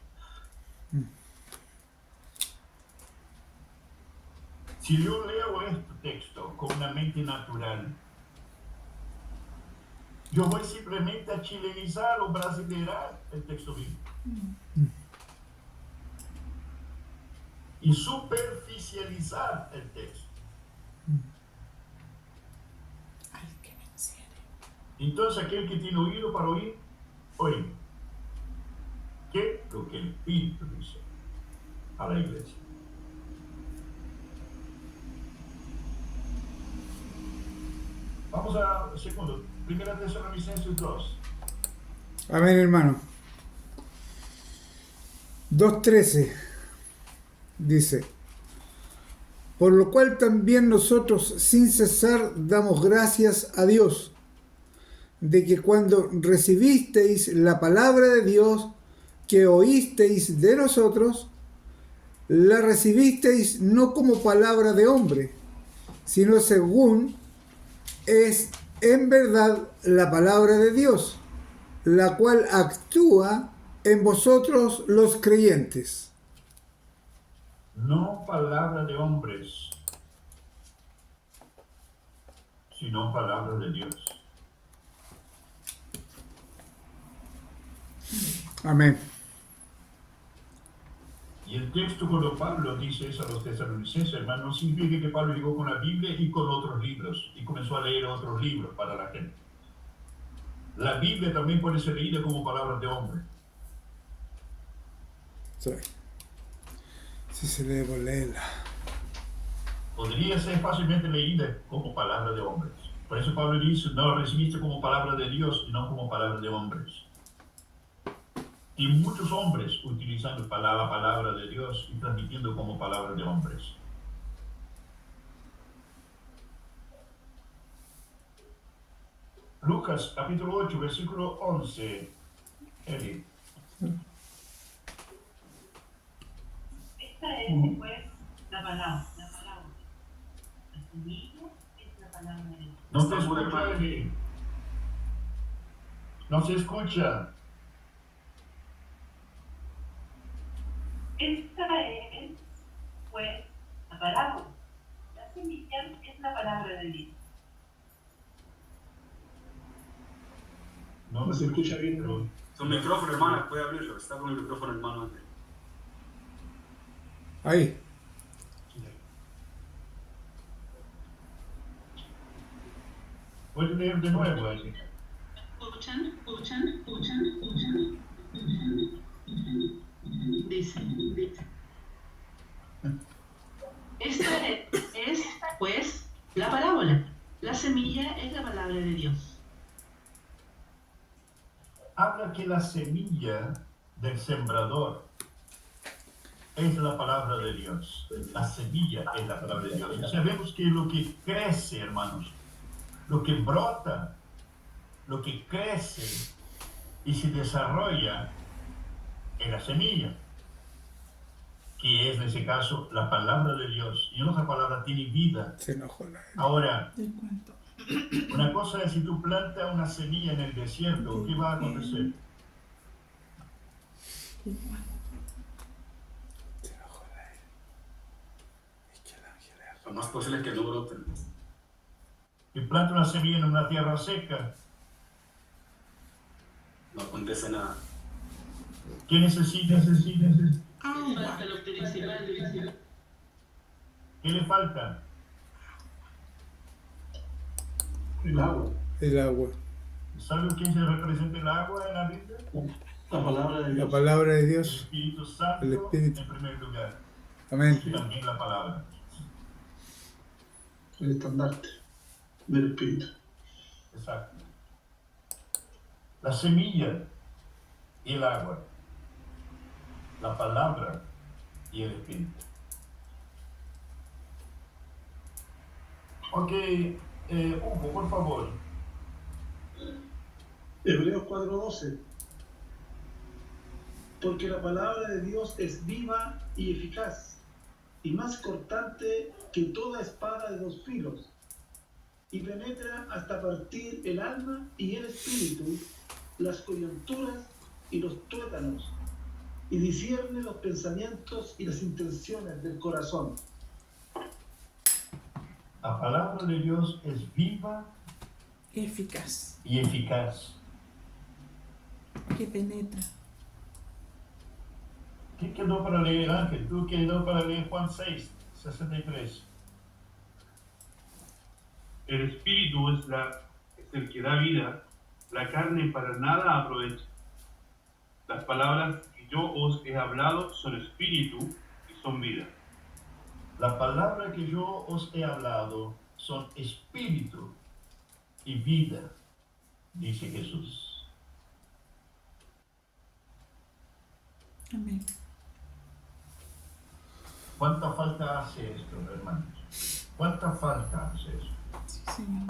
Speaker 3: Si yo leo este texto con una mente natural, yo voy simplemente a chilenizar o brasileirar el texto bíblico. Y superficializar el texto. Entonces aquel que tiene oído para oír, oiga. ¿Qué? Lo que el Espíritu dice a la iglesia. Vamos a segundo. Primera Tesalonicenses 2.
Speaker 6: Amén, hermano. 2:13 dice: por lo cual también nosotros sin cesar damos gracias a Dios, de que cuando recibisteis la palabra de Dios que oísteis de nosotros, la recibisteis no como palabra de hombre, sino según es en verdad la palabra de Dios, la cual actúa en vosotros los creyentes.
Speaker 3: No palabra de hombres, sino palabra de Dios.
Speaker 6: Amén.
Speaker 3: Y el texto cuando Pablo dice eso a los tesalonicenses, hermano, no significa que Pablo llegó con la Biblia y con otros libros y comenzó a leer otros libros para la gente. La Biblia también puede ser leída como palabras de hombre.
Speaker 6: Sí. Si se lee por leerla.
Speaker 3: Podría ser fácilmente leída como palabra de hombres. Por eso Pablo dice, no lo recibiste como palabra de Dios y no como palabra de hombres. Y muchos hombres utilizando la palabra de Dios y transmitiendo como palabra de hombres. Lucas capítulo 8, versículo 11. Eli.
Speaker 10: Esta es, pues, la palabra. La semilla es la palabra de Dios.
Speaker 3: No te escucha, Eli. No se escucha.
Speaker 10: Esta es, pues, la palabra. La semilla es la palabra de Dios.
Speaker 3: No
Speaker 8: se escucha bien,
Speaker 3: pero
Speaker 5: Su micrófono, hermana, puede abrirlo. Está con el micrófono en mano.
Speaker 6: Ahí.
Speaker 3: puede leer de nuevo, Eli.
Speaker 10: Escuchan. Dice. Esta es, pues, la parábola. La semilla es la palabra de Dios.
Speaker 3: Habla que la semilla del sembrador es la palabra de Dios. La semilla es la palabra de Dios. Y sabemos que lo que crece, hermanos, lo que brota, lo que crece y se desarrolla es la semilla, que es en ese caso la palabra de Dios. Y otra palabra tiene vida.
Speaker 6: Se enojó la
Speaker 3: Ahora,
Speaker 1: Te cuento.
Speaker 3: una cosa es si tú plantas una semilla en el desierto, ¿qué va a acontecer?
Speaker 1: Te cuento.
Speaker 6: Se enojó la Es que el ángel es-
Speaker 5: Lo más posible es que no broten.
Speaker 3: Si planta una semilla en una tierra seca,
Speaker 5: No acontece nada.
Speaker 3: ¿qué necesita?
Speaker 1: Agua.
Speaker 10: Falta lo principal.
Speaker 3: ¿Qué le falta?
Speaker 8: El agua.
Speaker 6: El agua.
Speaker 3: ¿Sabe quién se representa el agua en la Biblia?
Speaker 8: La palabra de
Speaker 6: La
Speaker 8: Dios.
Speaker 6: palabra de
Speaker 3: El
Speaker 6: Dios.
Speaker 3: Espíritu Santo
Speaker 6: El Espíritu.
Speaker 3: en primer lugar.
Speaker 6: Amén.
Speaker 3: Y también la palabra.
Speaker 8: El estandarte del Espíritu.
Speaker 3: Exacto. La semilla y el agua. La palabra y el Espíritu. Ok, Hugo, por favor.
Speaker 8: Hebreos 4:12. Porque la palabra de Dios es viva y eficaz, y más cortante que toda espada de dos filos, y penetra hasta partir el alma y el espíritu, las coyunturas y los tuétanos, y discierne los pensamientos y las intenciones del corazón.
Speaker 3: La palabra de Dios es viva
Speaker 1: Eficaz.
Speaker 3: y eficaz.
Speaker 1: Que penetra.
Speaker 3: ¿Qué quedó para leer, Ángel? Tú quedó para leer Juan 6, 63.
Speaker 4: El espíritu es el que da vida, la carne para nada aprovecha. Las palabras que yo os he hablado son espíritu y son vida.
Speaker 3: La palabra que yo os he hablado son espíritu y vida, dice Jesús.
Speaker 1: Amén.
Speaker 3: ¿Cuánta falta hace esto, hermanos? ¿Cuánta falta hace eso?
Speaker 1: Sí, Señor.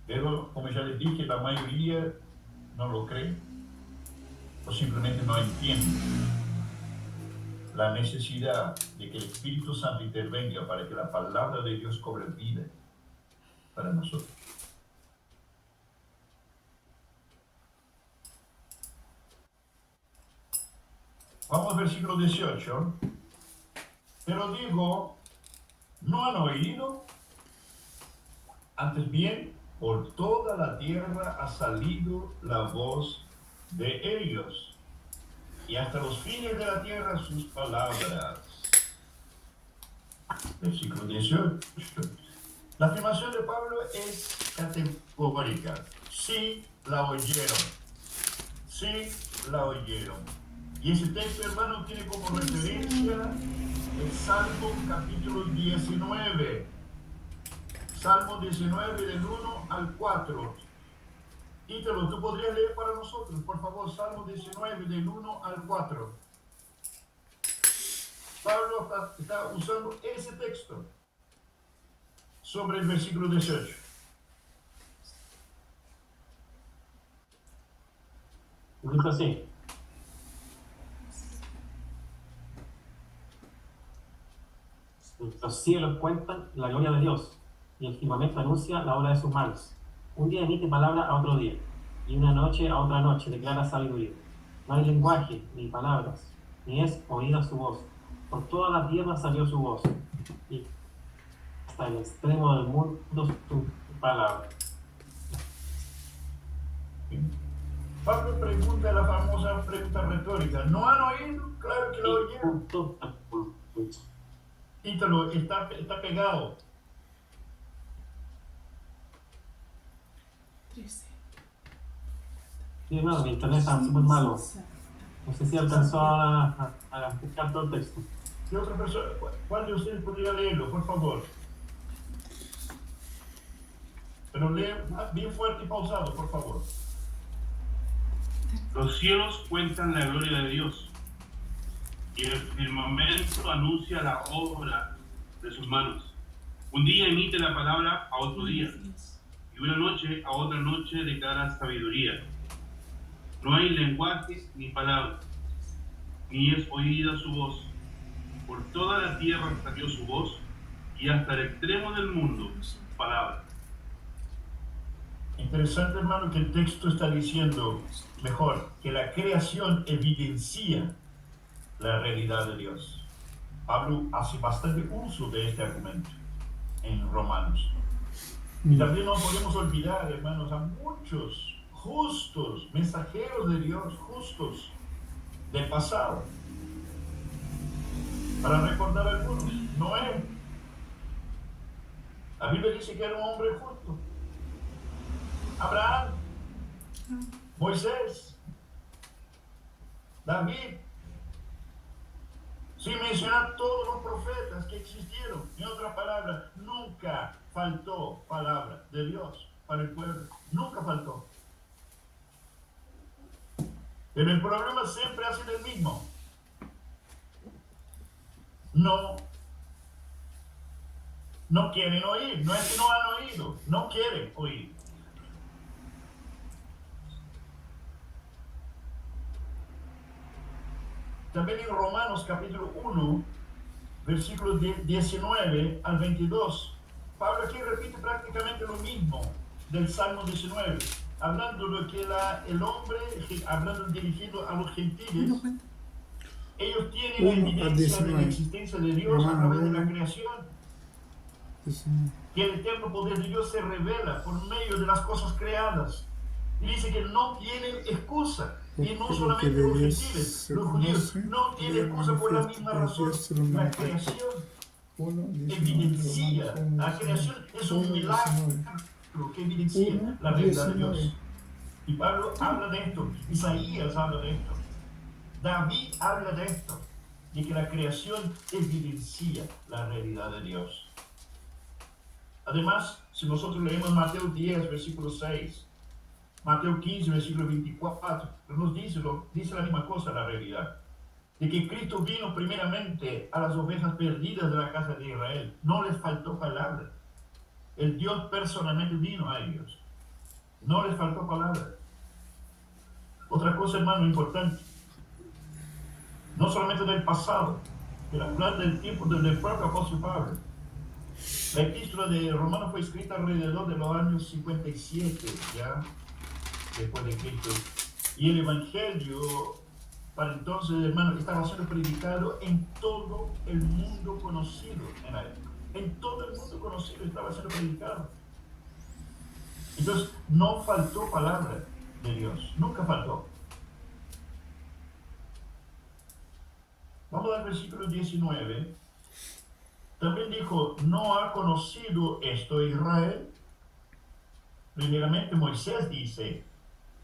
Speaker 3: Pero, como ya les dije, la mayoría no lo cree o simplemente no entiende la necesidad de que el Espíritu Santo intervenga para que la palabra de Dios cobre vida para nosotros. Vamos al versículo 18. Pero digo, ¿no han oído? Antes bien, por toda la tierra ha salido la voz de ellos, y hasta los fines de la tierra sus palabras. Versículo 18. La afirmación de Pablo es categórica. Sí la oyeron. Sí la oyeron. Y ese texto, hermano, tiene como referencia el Salmo capítulo 19. Salmo 19 del 1 al 4. Ítalo, ¿tú podrías leer para nosotros, por favor? Salmo 19 del 1 al 4. Pablo está usando ese texto sobre el versículo 18.
Speaker 7: Dice así: los cielos cuentan la gloria de Dios, y el firmamento anuncia la obra de sus manos. Un día emite palabra a otro día, y una noche a otra noche declara sabiduría. No hay lenguaje, ni palabras, ni es oída su voz. Por toda la tierra salió su voz, y hasta el extremo del mundo su palabra.
Speaker 3: Pablo pregunta la famosa pregunta retórica: ¿no han oído? Claro que lo oyeron. Ítalo, está pegado.
Speaker 1: 13.
Speaker 7: Sí, hermano, mi internet está súper malo. No sé si alcanzó a buscar todo el texto.
Speaker 3: ¿Qué otra persona? ¿Cuál de ustedes podría leerlo, por favor? Pero lee bien fuerte y pausado, por favor.
Speaker 4: Los cielos cuentan la gloria de Dios, y el firmamento anuncia la obra de sus manos. Un día emite la palabra a otro día, y una noche a otra noche declara sabiduría. No hay lenguaje ni palabra, ni es oída su voz. Por toda la tierra salió su voz, y hasta el extremo del mundo su palabra.
Speaker 3: Interesante, hermano, que el texto está diciendo, mejor, que la creación evidencia la realidad de Dios. Pablo hace bastante uso de este argumento en Romanos. Y también no podemos olvidar, hermanos, a muchos justos, mensajeros de Dios, justos del pasado. Para recordar algunos, Noé. La Biblia dice que era un hombre justo. Abraham, Moisés, David, sin mencionar todos los profetas que existieron. En otras palabras, nunca faltó palabra de Dios para el pueblo. Nunca faltó. Pero el problema siempre ha sido el mismo. No quieren oír. No es que no han oído, no quieren oír. También en Romanos capítulo 1, versículos 19 al 22, Pablo aquí repite prácticamente lo mismo del Salmo 19, hablando de que el hombre, hablando dirigido a los gentiles, ellos tienen la evidencia de la existencia de Dios a través de la creación. Que el eterno poder de Dios se revela por medio de las cosas creadas. Y dice que no tienen excusa. Y no solamente los gentiles, los judíos no tienen excusa por la misma razón. La creación evidencia, la creación es un milagro que evidencia la realidad de Dios. Y Pablo habla de esto, Isaías habla de esto, David habla de esto, de que la creación evidencia la realidad de Dios. Además, si nosotros leemos Mateo 10, versículo 6, Mateo 15, versículo 24, nos dice la misma cosa, la realidad. De que Cristo vino primeramente a las ovejas perdidas de la casa de Israel. No les faltó palabra. El Dios personalmente vino a ellos. No les faltó palabra. Otra cosa, hermano, importante. No solamente del pasado, pero hablar del tiempo del propio apóstol Pablo. La epístola de Romanos fue escrita alrededor de los años 57, ya, después de Cristo. Y el Evangelio, para entonces, hermano, estaba siendo predicado en todo el mundo conocido en la época. En todo el mundo conocido estaba siendo predicado. Entonces, no faltó palabra de Dios. Nunca faltó. Vamos al versículo 19. También dijo, ¿no ha conocido esto Israel? Primeramente Moisés dice,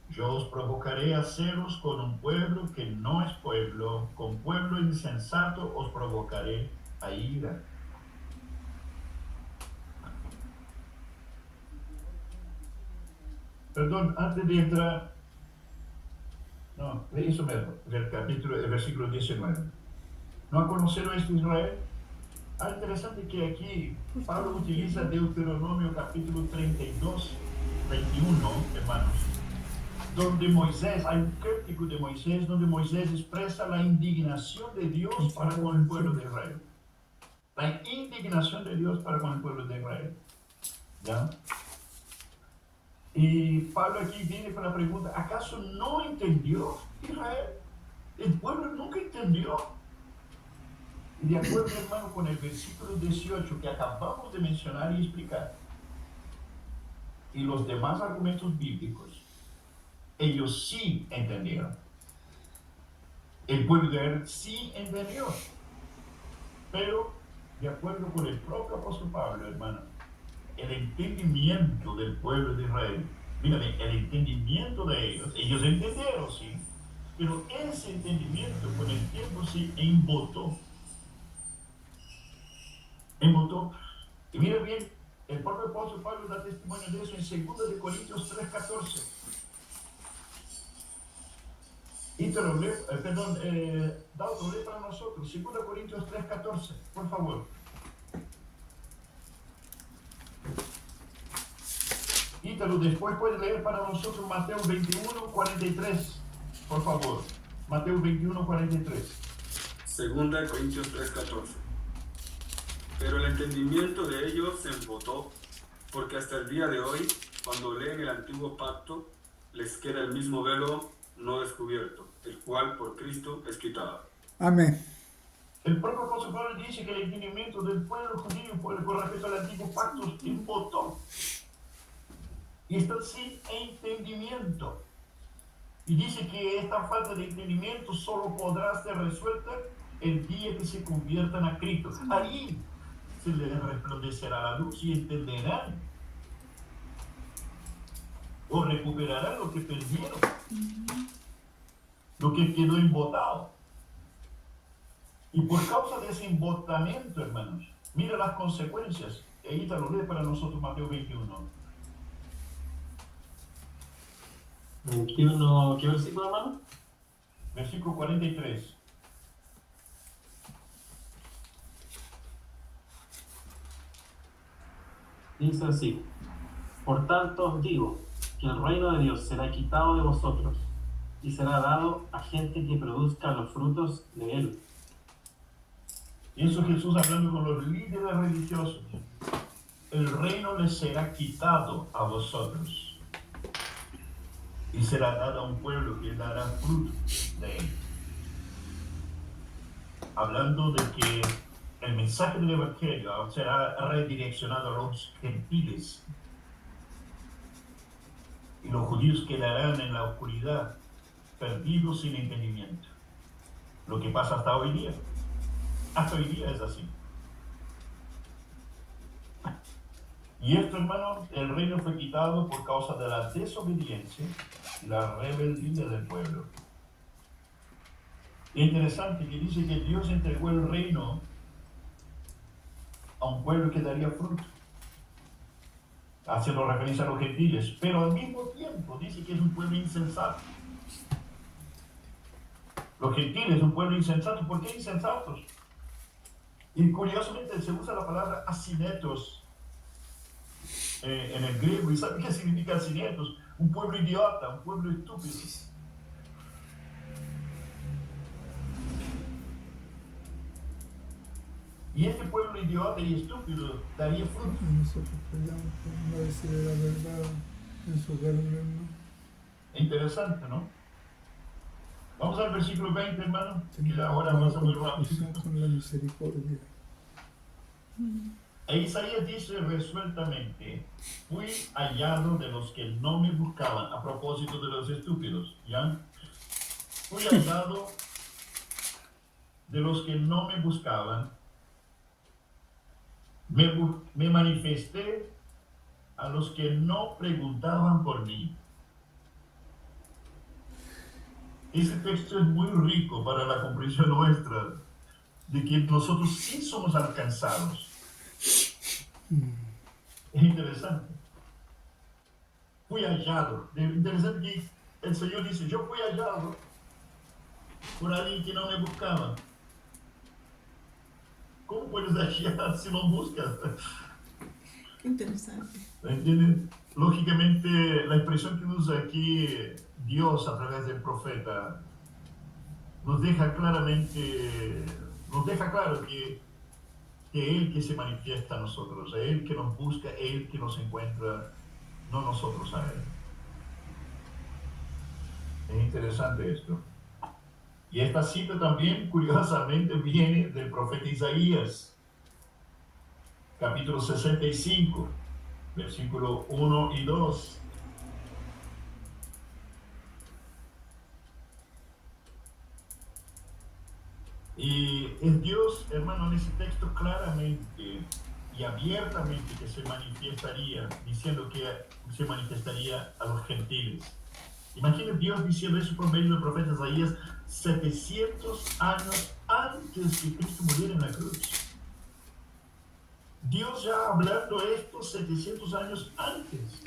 Speaker 3: yo os provocaré a celos con un pueblo que no es pueblo, con pueblo insensato os provocaré a ira. Perdón, antes de entrar, no, eso mismo, el versículo 19. ¿No ha conocido esto Israel? Interesante que aquí Pablo utiliza Deuteronomio capítulo 32, 21, hermanos, donde Moisés, hay un cántico de Moisés, donde Moisés expresa la indignación de Dios para con el pueblo de Israel. La indignación de Dios para con el pueblo de Israel. ¿Ya? Y Pablo aquí viene con la pregunta, ¿acaso no entendió Israel? El pueblo nunca entendió. Y de acuerdo, hermano, con el versículo 18 que acabamos de mencionar y explicar, y los demás argumentos bíblicos, ellos sí entendieron. El pueblo de Israel sí entendió. Pero, de acuerdo con el propio apóstol Pablo, hermano, el entendimiento del pueblo de Israel, mírame, el entendimiento de ellos entendieron, sí, pero ese entendimiento con el tiempo se embotó. Y mira bien, el propio apóstol Pablo da testimonio de eso en 2 de Corintios 3:14. Y te lo leo, Dauto, lee para nosotros, 2 Corintios 3:14, por favor. Ítalo, después puede leer para nosotros Mateo 21:43, por favor. Mateo 21:43.
Speaker 5: 2 Corintios 3:14. Pero el entendimiento de ellos se embotó, porque hasta el día de hoy, cuando leen el antiguo pacto, les queda el mismo velo no descubierto, el cual por Cristo es quitado.
Speaker 6: Amén.
Speaker 3: El propio apóstol Pablo dice que el entendimiento del pueblo judío con respecto al antiguo pacto se embotó. Y están sin entendimiento. Y dice que esta falta de entendimiento solo podrá ser resuelta el día que se conviertan a Cristo. Ahí se les resplandecerá la luz y entenderán o recuperarán lo que perdieron, lo que quedó embotado. Y por causa de ese embotamiento, hermanos, mira las consecuencias. Ahí te lo lee para nosotros Mateo 21.
Speaker 7: 21, ¿qué versículo, hermano?
Speaker 3: Versículo 43.
Speaker 7: Dice así: por tanto os digo que el reino de Dios será quitado de vosotros y será dado a gente que produzca los frutos de él.
Speaker 3: Y eso Jesús hablando con los líderes religiosos. El reino les será quitado a vosotros y será dado a un pueblo que dará fruto de él. Hablando de que el mensaje del Evangelio será redireccionado a los gentiles y los judíos quedarán en la oscuridad, perdidos sin entendimiento. Lo que pasa hasta hoy día. Hasta hoy día es así. Y esto, hermano, el reino fue quitado por causa de la desobediencia y la rebeldía del pueblo. Es interesante que dice que Dios entregó el reino a un pueblo que daría fruto, haciendo referencia a los gentiles, pero al mismo tiempo dice que es un pueblo insensato. Los gentiles, un pueblo insensato. ¿Por qué insensatos? Y curiosamente se usa la palabra asinetos en el griego. ¿Y sabe qué significa asinetos? Un pueblo idiota, un pueblo estúpido. Y este pueblo idiota y estúpido daría fruto.
Speaker 6: Nosotros peleamos por no decir la verdad en su reunión, ¿no?
Speaker 3: Interesante, ¿no? Vamos al versículo 20, hermano, que ahora vamos a muy rápido.
Speaker 6: Con la misericordia.
Speaker 3: E Isaías dice resueltamente: fui hallado de los que no me buscaban, a propósito de los estúpidos, ¿ya? Fui hallado de los que no me buscaban, me manifesté a los que no preguntaban por mí. Ese texto es muy rico para la comprensión nuestra de que nosotros sí somos alcanzados. Es interesante. fui hallado. Interesante que el Señor dice, yo fui hallado por alguien que no me buscaba. ¿Cómo puedes hallar si no buscas?
Speaker 1: Qué interesante.
Speaker 3: ¿Entienden? Lógicamente, la expresión que usa aquí Dios a través del profeta nos deja claro que Él que se manifiesta a nosotros, Él que nos busca, Él que nos encuentra, no nosotros a Él. Es interesante esto. Y esta cita también, curiosamente, viene del profeta Isaías, capítulo 65, versículo 1 y 2. Y es Dios, hermano, en ese texto claramente y abiertamente que se manifestaría, diciendo que se manifestaría a los gentiles. Imaginen Dios diciendo eso por medio del profeta Isaías 700 años antes que Cristo muriera en la cruz. Dios ya hablando esto 700 años antes,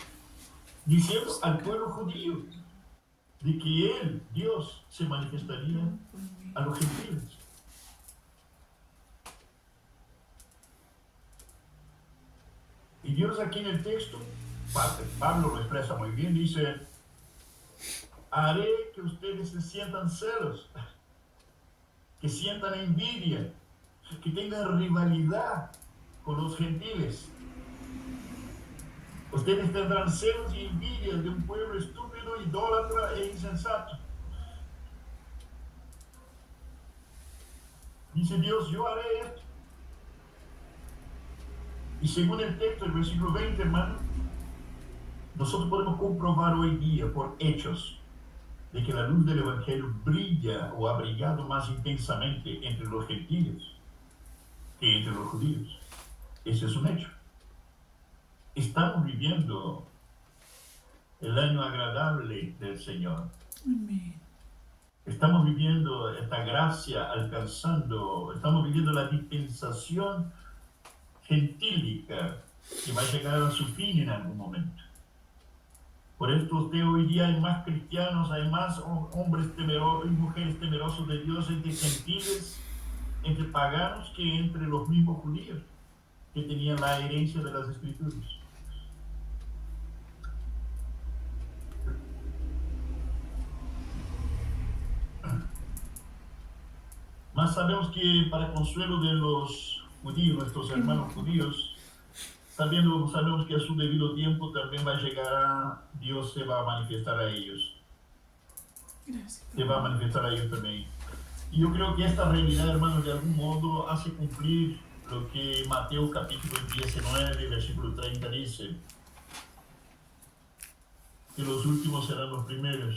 Speaker 3: diciendo al pueblo judío de que Él, Dios, se manifestaría a los gentiles. Y Dios aquí en el texto, Pablo lo expresa muy bien, dice, haré que ustedes se sientan celos, que sientan envidia, que tengan rivalidad con los gentiles. Ustedes tendrán celos y envidia de un pueblo estúpido, idólatra e insensato. Dice Dios, yo haré esto. Y según el texto, el versículo 20, hermano, nosotros podemos comprobar hoy día por hechos de que la luz del Evangelio brilla o ha brillado más intensamente entre los gentiles que entre los judíos. Ese es un hecho. Estamos viviendo el año agradable del Señor.
Speaker 1: Amén.
Speaker 3: Estamos viviendo esta gracia alcanzando, estamos viviendo la dispensación gentílica que va a llegar a su fin en algún momento. Por esto usted hoy día hay más cristianos, hay más hombres temerosos y mujeres temerosos de Dios entre gentiles, entre paganos, que entre los mismos judíos que tenían la herencia de las Escrituras. Más sabemos que para consuelo de los judíos, nuestros hermanos judíos, sabemos que a su debido tiempo también va a llegar, Dios se va a manifestar a ellos.
Speaker 1: Gracias.
Speaker 3: Se va a manifestar a ellos también. Y yo creo que esta realidad, hermanos, de algún modo hace cumplir lo que Mateo capítulo 19, versículo 30 dice, que los últimos serán los primeros.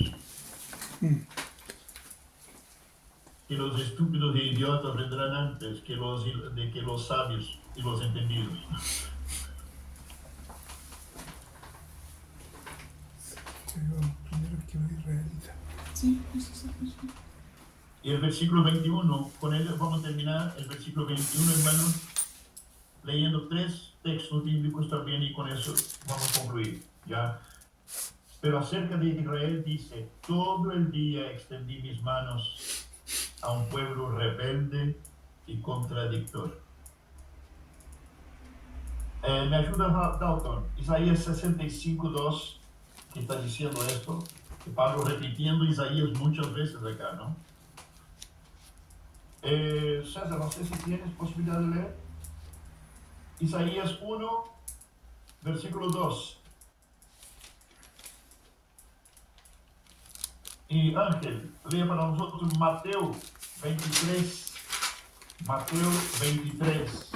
Speaker 3: Que los estúpidos e idiotas vendrán antes que los sabios y los entendidos.
Speaker 6: Primero que los israelitas.
Speaker 1: Sí, eso es eso.
Speaker 3: Y el versículo 21, con él vamos a terminar el versículo 21, hermanos, leyendo 3 textos bíblicos también, y con eso vamos a concluir, ¿ya? Pero acerca de Israel dice, todo el día extendí mis manos a un pueblo rebelde y contradictor. Me ayuda Dalton, Isaías 65:2, que está diciendo esto, que Pablo repitiendo Isaías muchas veces acá, ¿no? César, no sé si tienes posibilidad de leer. Isaías 1, versículo 2. Y Ángel, lee para nosotros Mateo 23. Mateo 23.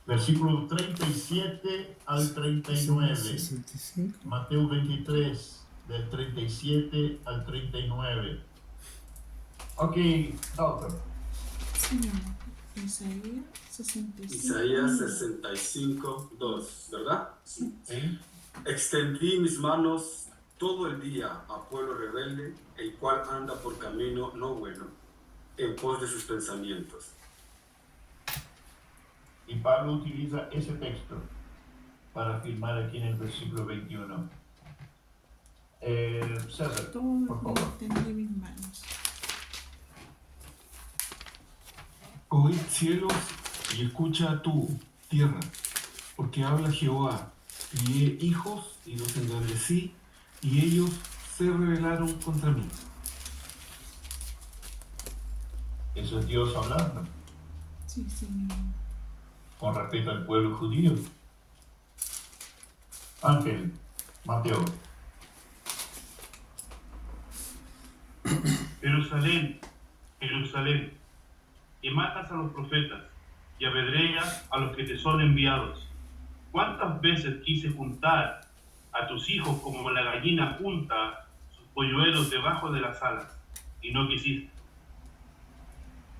Speaker 3: Versículo 37 al 39.
Speaker 6: 65.
Speaker 3: Mateo 23, del 37 al 39. Ok, Dalton.
Speaker 1: Sí, mi amor. Isaías 65.
Speaker 5: Isaías 65, 2, ¿verdad?
Speaker 3: ¿Sí?
Speaker 5: Extendí mis manos todo el día a pueblo rebelde, el cual anda por camino no bueno, en pos de sus pensamientos.
Speaker 3: Y Pablo utiliza ese texto para afirmar aquí en el versículo 21. César,
Speaker 1: Todo
Speaker 3: por
Speaker 1: lo
Speaker 3: favor.
Speaker 1: que tendré en mis manos.
Speaker 9: Oíd cielos y escucha tú, tierra, porque habla Jehová. Crié hijos y los engrandecí, y ellos se rebelaron contra mí.
Speaker 3: Eso es Dios hablando
Speaker 1: Sí, Señor.
Speaker 3: con respecto al pueblo judío. Ángel, Mateo.
Speaker 4: Jerusalén, Jerusalén, que matas a los profetas y apedreas a los que te son enviados. ¿Cuántas veces quise juntar a tus hijos como la gallina junta sus polluelos debajo de las alas, y no quisiste?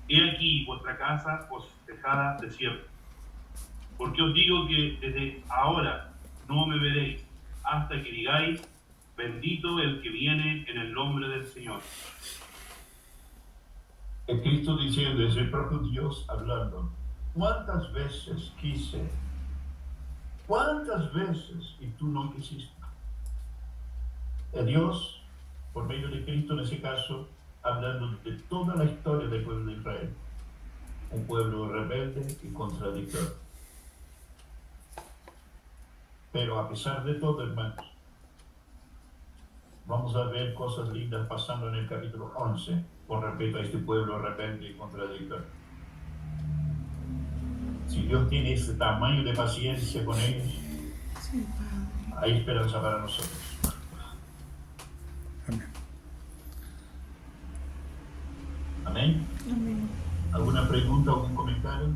Speaker 4: He aquí vuestra casa os dejada desierta. Porque os digo que desde ahora no me veréis, hasta que digáis, bendito el que viene en el nombre del Señor.
Speaker 3: El Cristo diciendo, es el propio Dios hablando. ¿Cuántas veces quise? ¿Cuántas veces? Y tú no quisiste. Dios, por medio de Cristo en ese caso, hablando de toda la historia del pueblo de Israel. Un pueblo rebelde y contradictorio. Pero a pesar de todo, hermanos, vamos a ver cosas lindas pasando en el capítulo 11 con respecto a este pueblo rebelde y contradictorio. Si Dios tiene ese tamaño de paciencia con ellos,
Speaker 1: Sí, Padre.
Speaker 3: hay esperanza para nosotros.
Speaker 6: Amén.
Speaker 3: Amén.
Speaker 1: Amén.
Speaker 3: ¿Alguna pregunta o algún comentario?